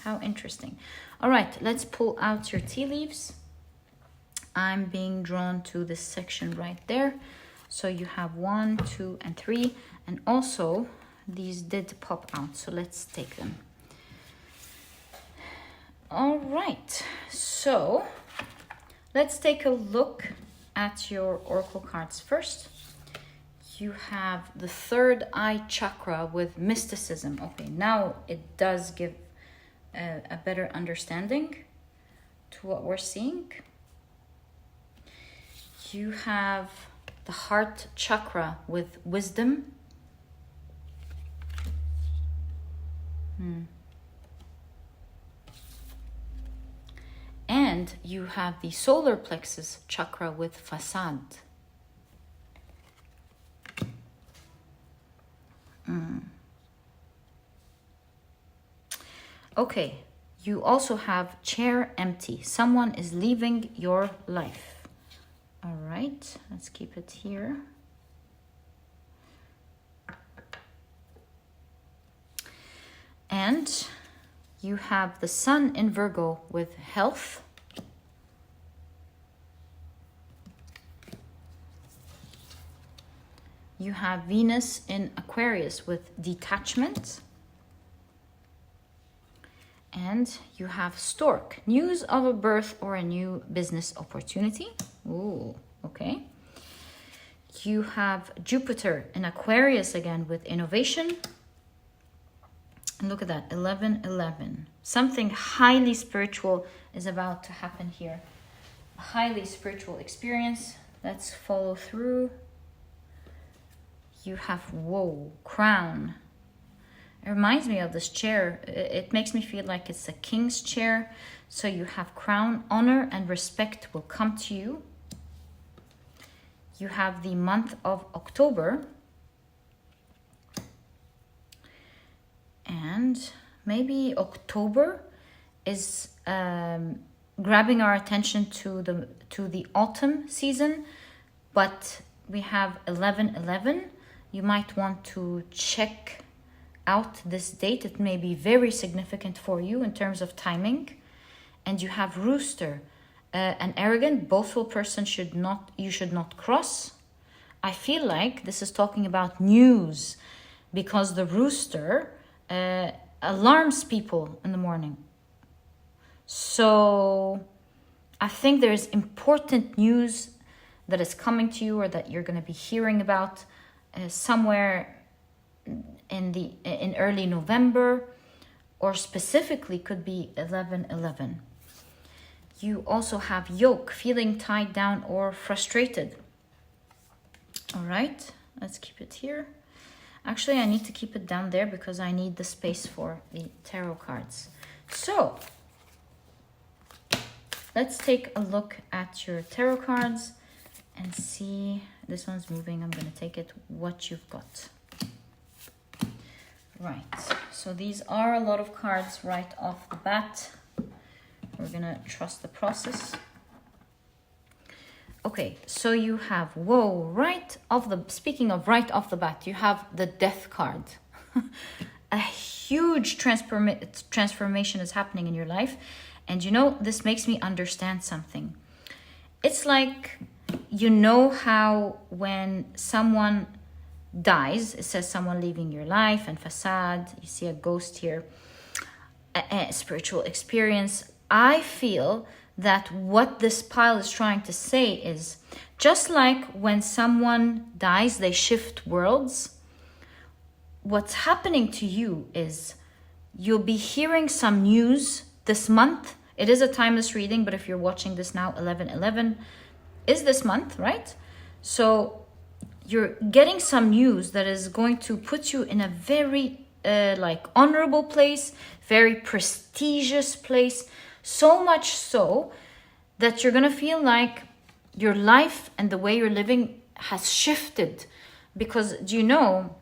How interesting. All right, let's pull out your tea leaves. I'm being drawn to this section right there. So you have 1, 2, and 3. And also, these did pop out, so let's take them. All right, so let's take a look at your oracle cards first. You have the 3rd eye chakra with mysticism. Okay, now it does give a better understanding to what we're seeing. You have the heart chakra with wisdom. And you have the solar plexus chakra with facade. Okay, you also have chair empty. Someone is leaving your life. All right, let's keep it here. And you have the sun in Virgo with health. You have Venus in Aquarius with detachment. And you have Stork, news of a birth or a new business opportunity. Ooh, okay. You have Jupiter in Aquarius again with innovation. And look at that, 11-11. Something highly spiritual is about to happen here. a highly spiritual experience. Let's follow through. You have, whoa, crown. It reminds me of this chair. It makes me feel like it's a king's chair. So you have crown, honor and respect will come to you. You have the month of October. And maybe October is grabbing our attention to the autumn season. But we have 11/11. You might want to check out this date. It may be very significant for you in terms of timing. And you have rooster, an arrogant, boastful person you should not cross. I feel like this is talking about news, because the rooster alarms people in the morning. So I think there's important news that is coming to you, or that you're going to be hearing about somewhere in early November, or specifically could be 11/11. You also have yoke, feeling tied down or frustrated. All right, let's keep it here. Actually, I need to keep it down there because I need the space for the tarot cards. So let's take a look at your tarot cards and see. This one's moving. I'm going to take it, what you've got. Right, so these are a lot of cards right off the bat. We're going to trust the process. Okay, so you have, whoa, speaking of right off the bat, you have the death card. A huge transformation is happening in your life. And you know, this makes me understand something. It's like, you know how when someone dies, it says someone leaving your life and facade, you see a ghost here, a spiritual experience. I feel that what this pile is trying to say is, just like when someone dies, they shift worlds. What's happening to you is you'll be hearing some news this month. It is a timeless reading, but if you're watching this now, 11/11 is this month, right? So you're getting some news that is going to put you in a very honorable place, very prestigious place. So much so that you're going to feel like your life and the way you're living has shifted. Because do you know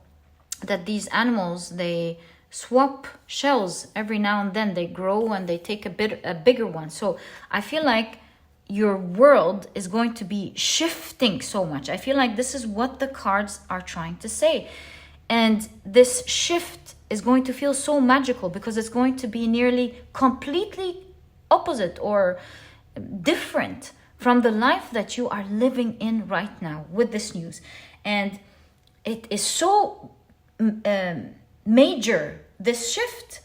that these animals, they swap shells every now and then. They grow and they take a bigger one. So I feel like your world is going to be shifting so much. I feel like this is what the cards are trying to say. And this shift is going to feel so magical because it's going to be nearly completely opposite or different from the life that you are living in right now with this news. And it is so major, this shift,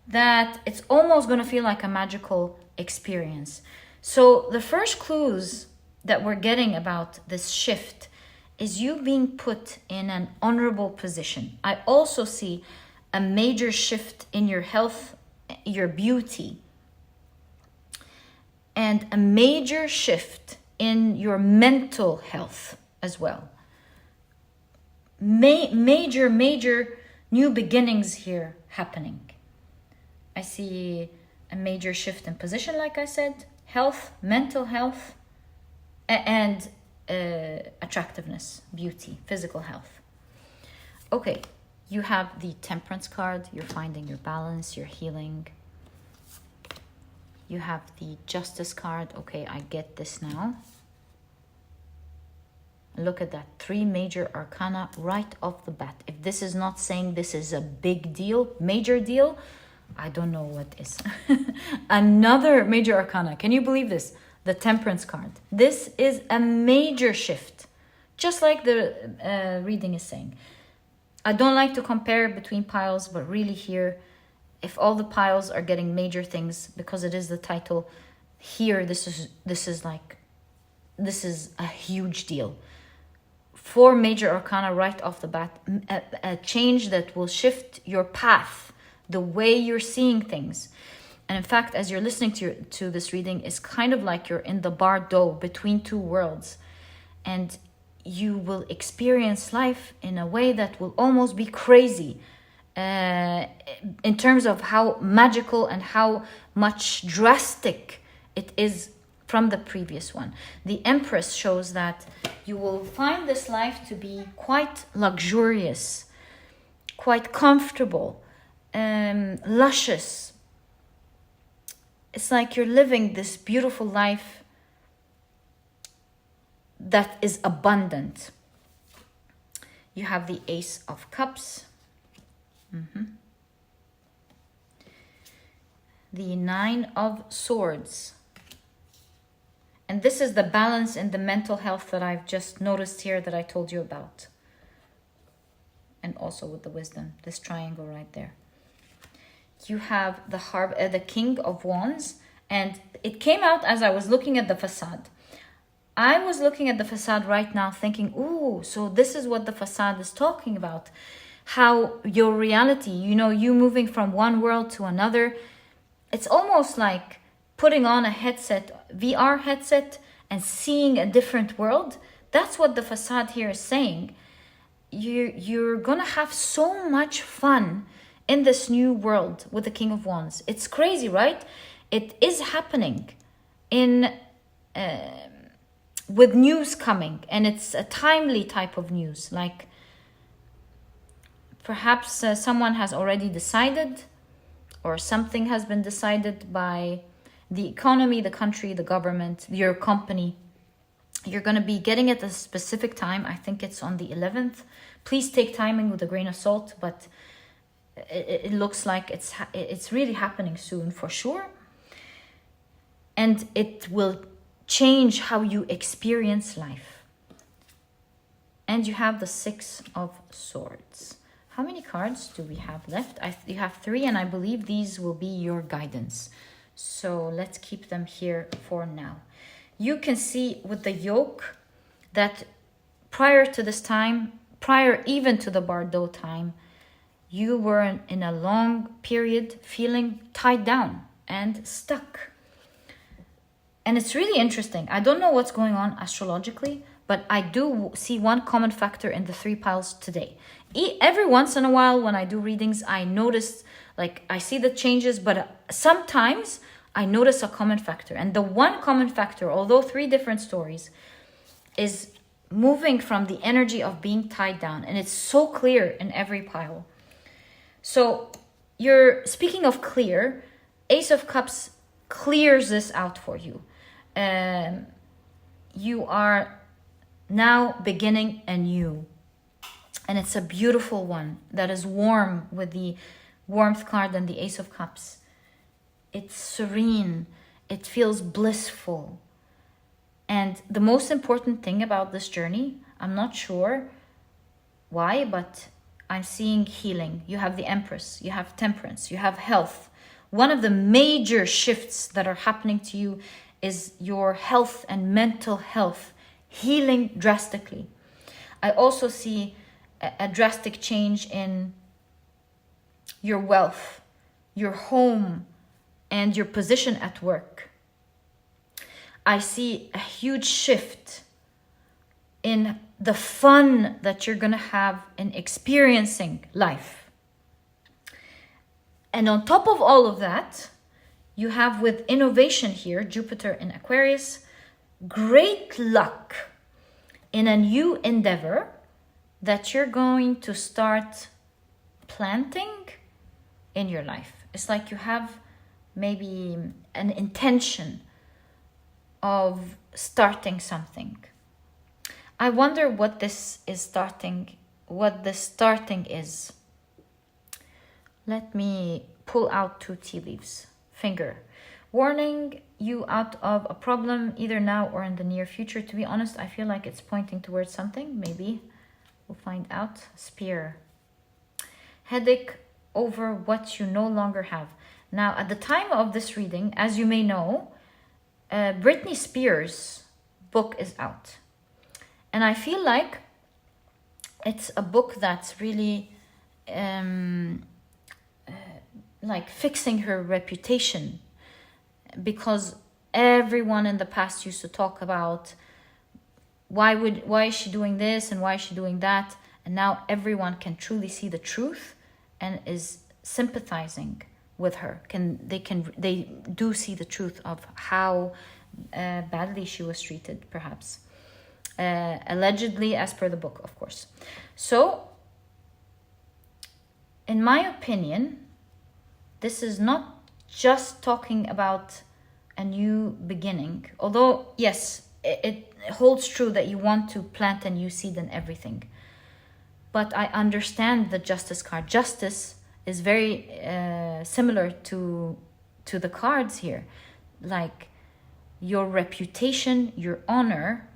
that it's almost going to feel like a magical experience. So the first clues that we're getting about this shift is you being put in an honorable position. I also see a major shift in your health, your beauty, and a major shift in your mental health as well. Major new beginnings here happening. I see a major shift in position, like I said, health, mental health, and attractiveness, beauty, physical health. Okay, you have the Temperance card. You're finding your balance, you're healing. You have the Justice card. Okay, I get this now. Look at that, 3 major arcana right off the bat. If this is not saying this is a big deal, major deal, I don't know what is. Another major arcana. Can you believe this? The Temperance card. This is a major shift, just like the reading is saying. I don't like to compare between piles, but really here, if all the piles are getting major things, because it is the title, here this is a huge deal. 4 major arcana right off the bat, a change that will shift your path, the way you're seeing things. And in fact, as you're listening to this reading, it's kind of like you're in the bardo between two worlds. And you will experience life in a way that will almost be crazy in terms of how magical and how much drastic it is from the previous one. The Empress shows that you will find this life to be quite luxurious, quite comfortable, luscious. It's like you're living this beautiful life that is abundant. You have the Ace of Cups. The Nine of Swords. And this is the balance in the mental health that I've just noticed here that I told you about. And also with the Wisdom, this triangle right there. You have the King of Wands, and it came out as I was looking at the facade. I was looking at the facade right now thinking, ooh, so this is what the facade is talking about. How your reality, you moving from one world to another. It's almost like putting on a headset, VR headset, and seeing a different world. That's what the facade here is saying. You're gonna have so much fun in this new world with the King of Wands. It's crazy, right? It is happening with news coming, and it's a timely type of news. Like perhaps someone has already decided, or something has been decided by the economy, the country, the government, your company. You're going to be getting it at a specific time. I think it's on the 11th. Please take timing with a grain of salt, but it looks like it's really happening soon for sure. And it will change how you experience life. And you have the Six of Swords. How many cards do we have left? You have 3, and I believe these will be your guidance. So let's keep them here for now. You can see with the yoke that prior to this time, prior even to the Bardo time, you were in a long period feeling tied down and stuck. And it's really interesting. I don't know what's going on astrologically, but I do see one common factor in the 3 piles today. Every once in a while when I do readings, I notice, like, I see the changes, but sometimes I notice a common factor. And the one common factor, although 3 different stories, is moving from the energy of being tied down. And it's so clear in every pile. So you're speaking of clear, Ace of Cups clears this out for you. You are now beginning anew. And it's a beautiful one that is warm with the Warmth card and the Ace of Cups. It's serene. It feels blissful. And the most important thing about this journey, I'm not sure why, but I'm seeing healing. You have the Empress. You have Temperance. You have health. One of the major shifts that are happening to you is your health and mental health healing drastically. I also see a drastic change in your wealth, your home, and your position at work. I see a huge shift in the fun that you're going to have in experiencing life. And on top of all of that, you have with innovation here, Jupiter in Aquarius, great luck in a new endeavor that you're going to start planting in your life. It's like you have maybe an intention of starting something. I wonder what this is starting, what the starting is. Let me pull out 2 tea leaves. Finger. Warning you out of a problem either now or in the near future. To be honest, I feel like it's pointing towards something. Maybe. We'll find out. Spear. Headache over what you no longer have. Now, at the time of this reading, as you may know, Britney Spears' book is out. And I feel like it's a book that's really like fixing her reputation because everyone in the past used to talk about why is she doing this and why is she doing that, and now everyone can truly see the truth and is sympathizing with her. They do see the truth of how badly she was treated, perhaps, allegedly, as per the book, of course. So in my opinion, this is not just talking about a new beginning, although yes, it holds true that you want to plant a new seed and everything. But I understand the Justice card. Justice is very similar to the cards here. Like, your reputation, your honor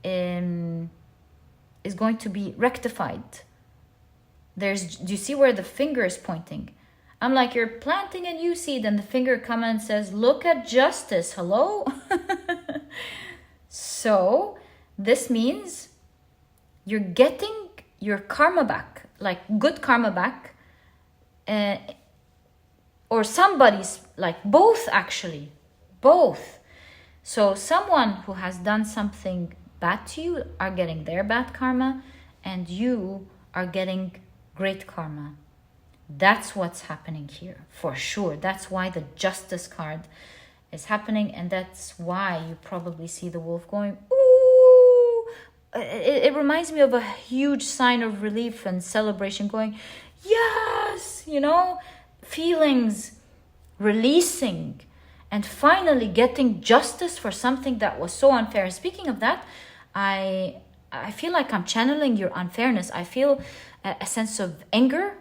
is going to be rectified. Do you see where the finger is pointing? I'm like, you're planting a new seed and the finger comes and says, look at justice, hello? So this means you're getting your karma back, like good karma back, or somebody's, like both actually, both. So someone who has done something bad to you are getting their bad karma, and you are getting great karma. That's what's happening here, for sure. That's why the Justice card is happening, and that's why you probably see the wolf going, ooh. It reminds me of a huge sign of relief and celebration, going, yes, feelings releasing, and finally getting justice for something that was so unfair. Speaking of that, I feel like I'm channeling your unfairness. I feel a sense of anger.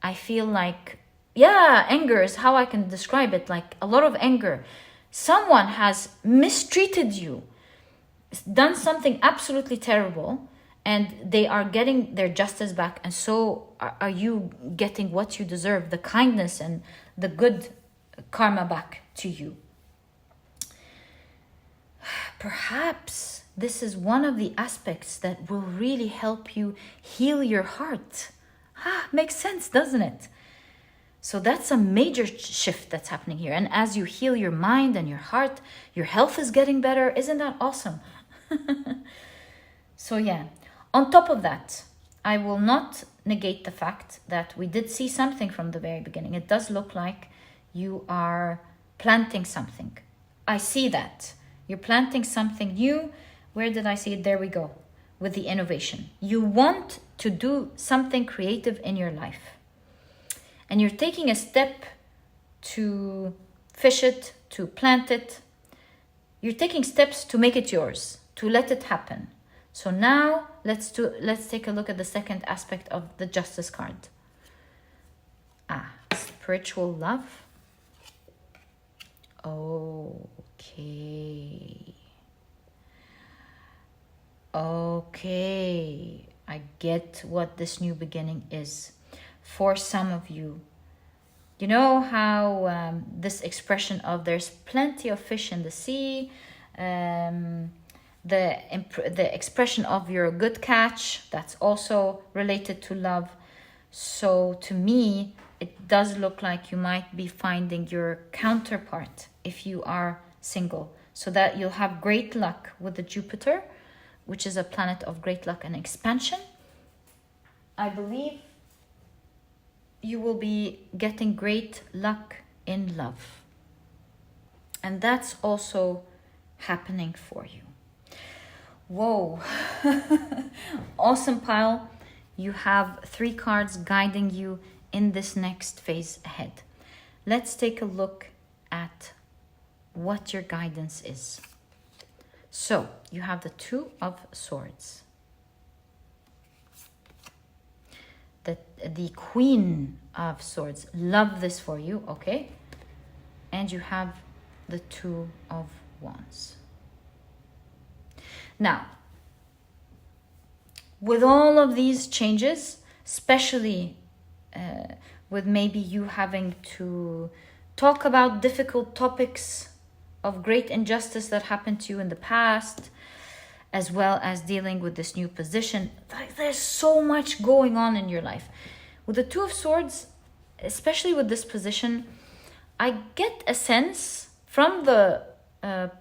I feel like, anger is how I can describe it, like a lot of anger. Someone has mistreated you, done something absolutely terrible, and they are getting their justice back, and so are you getting what you deserve, the kindness and the good karma back to you. Perhaps this is one of the aspects that will really help you heal your heart. Makes sense, doesn't it? So that's a major shift that's happening here. And as you heal your mind and your heart, your health is getting better. Isn't that awesome? So on top of that, I will not negate the fact that we did see something from the very beginning. It does look like you are planting something. I see that. You're planting something new. Where did I see it? There we go. With the innovation. You want to do something creative in your life. And you're taking a step to fish it, to plant it. You're taking steps to make it yours, to let it happen. So now let's take a look at the second aspect of the Justice card. Spiritual love. Okay, I get what this new beginning is. For some of you, you know how this expression of there's plenty of fish in the sea, the expression of you're a good catch, that's also related to love. So to me, it does look like you might be finding your counterpart if you are single, so that you'll have great luck with the Jupiter, which is a planet of great luck and expansion. I believe you will be getting great luck in love. And that's also happening for you. Whoa. Awesome pile. You have 3 cards guiding you in this next phase ahead. Let's take a look at what your guidance is. So you have the 2 of Swords, the Queen of Swords. Love this for you, okay? And you have the 2 of Wands. Now, with all of these changes, especially with maybe you having to talk about difficult topics of great injustice that happened to you in the past, as well as dealing with this new position, there's so much going on in your life. With the 2 of Swords, especially with this position, I get a sense from the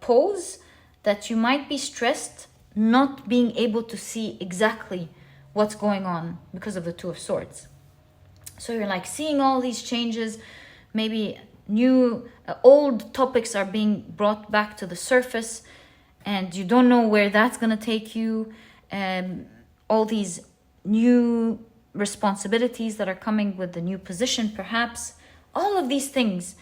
pose that you might be stressed, not being able to see exactly what's going on because of the Two of Swords. So you're like seeing all these changes, maybe new, old topics are being brought back to the surface, and you don't know where that's going to take you. All these new responsibilities that are coming with the new position, perhaps. All of these things,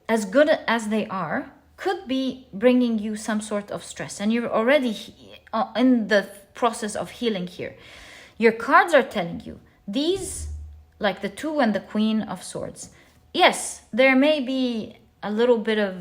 as good as they are, could be bringing you some sort of stress. And you're already in the process of healing here. Your cards are telling you, these, like the Two and the Queen of Swords, yes, there may be a little bit of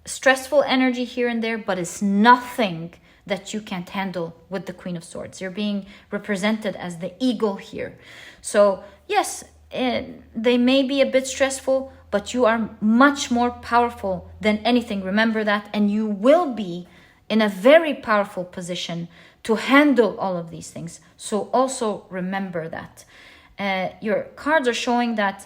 stressful energy here and there, but it's nothing that you can't handle with the Queen of Swords. You're being represented as the eagle here. So yes, they may be a bit stressful, but you are much more powerful than anything. Remember that, and you will be in a very powerful position to handle all of these things. So also remember that. Your cards are showing that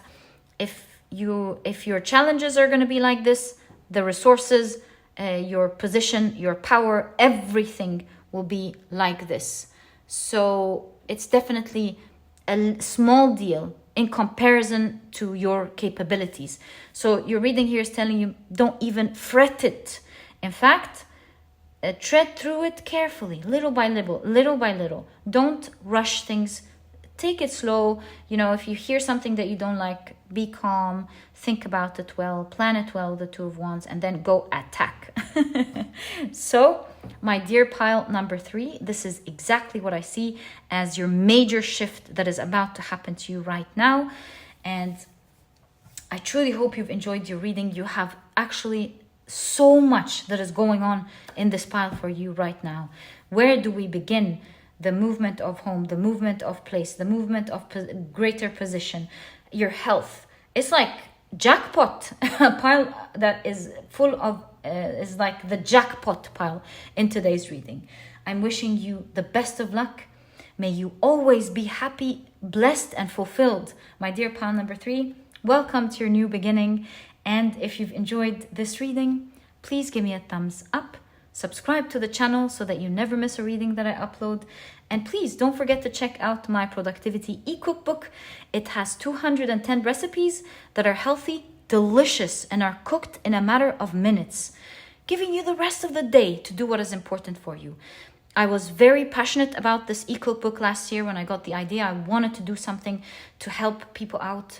if your challenges are going to be like this, the resources, your position, your power, everything will be like this. So it's definitely a small deal in comparison to your capabilities. So your reading here is telling you, don't even fret it. In fact, tread through it carefully, little by little, little by little. Don't rush things. Take it slow. You know, if you hear something that you don't like, be calm, think about it well, plan it well, the Two of Wands, and then go attack. So, my dear pile number 3, this is exactly what I see as your major shift that is about to happen to you right now. And I truly hope you've enjoyed your reading. You have actually so much that is going on in this pile for you right now. Where do we begin? The movement of home, the movement of place, the movement of greater position, your health. It's like jackpot, a pile that is full of, is like the jackpot pile in today's reading. I'm wishing you the best of luck. May you always be happy, blessed, and fulfilled. My dear pile number 3, welcome to your new beginning. And if you've enjoyed this reading, please give me a thumbs up. Subscribe to the channel so that you never miss a reading that I upload. And please don't forget to check out my productivity e-cookbook. It has 210 recipes that are healthy, delicious, and are cooked in a matter of minutes, giving you the rest of the day to do what is important for you. I was very passionate about this e-cookbook last year when I got the idea. I wanted to do something to help people out,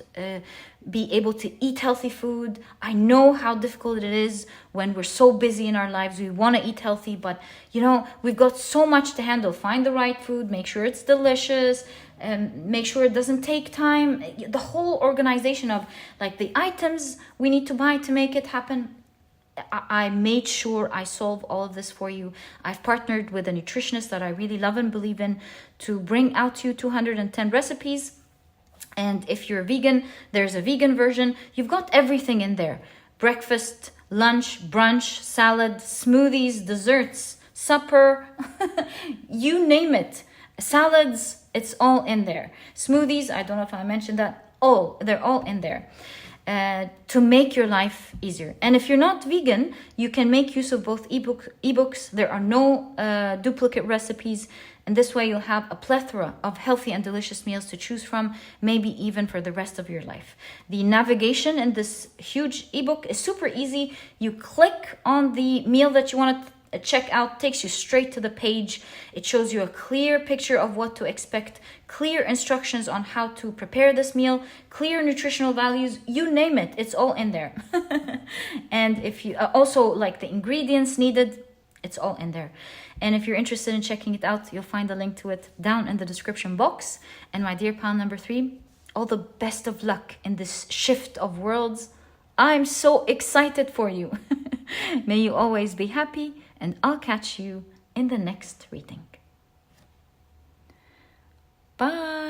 be able to eat healthy food. I know how difficult it is when we're so busy in our lives. We want to eat healthy, but you know, we've got so much to handle. Find the right food, make sure it's delicious, and make sure it doesn't take time. The whole organization of like the items we need to buy to make it happen. I made sure I solve all of this for you. I've partnered with a nutritionist that I really love and believe in to bring out to you 210 recipes. And if you're vegan, there's a vegan version. You've got everything in there. Breakfast, lunch, brunch, salad, smoothies, desserts, supper, you name it. Salads, it's all in there. Smoothies, I don't know if I mentioned that. They're all in there. To make your life easier. And if you're not vegan, you can make use of both ebooks. There are no duplicate recipes, and this way you'll have a plethora of healthy and delicious meals to choose from, maybe even for the rest of your life. The navigation in this huge ebook is super easy. You click on the meal that you want to check out, takes you straight to the page. It shows you a clear picture of what to expect, clear instructions on how to prepare this meal, clear nutritional values, you name it, it's all in there. And if you also like the ingredients needed, it's all in there. And if you're interested in checking it out, you'll find a link to it down in the description box. And my dear pile number 3, all the best of luck in this shift of worlds. I'm so excited for you. May you always be happy, and I'll catch you in the next reading. Bye.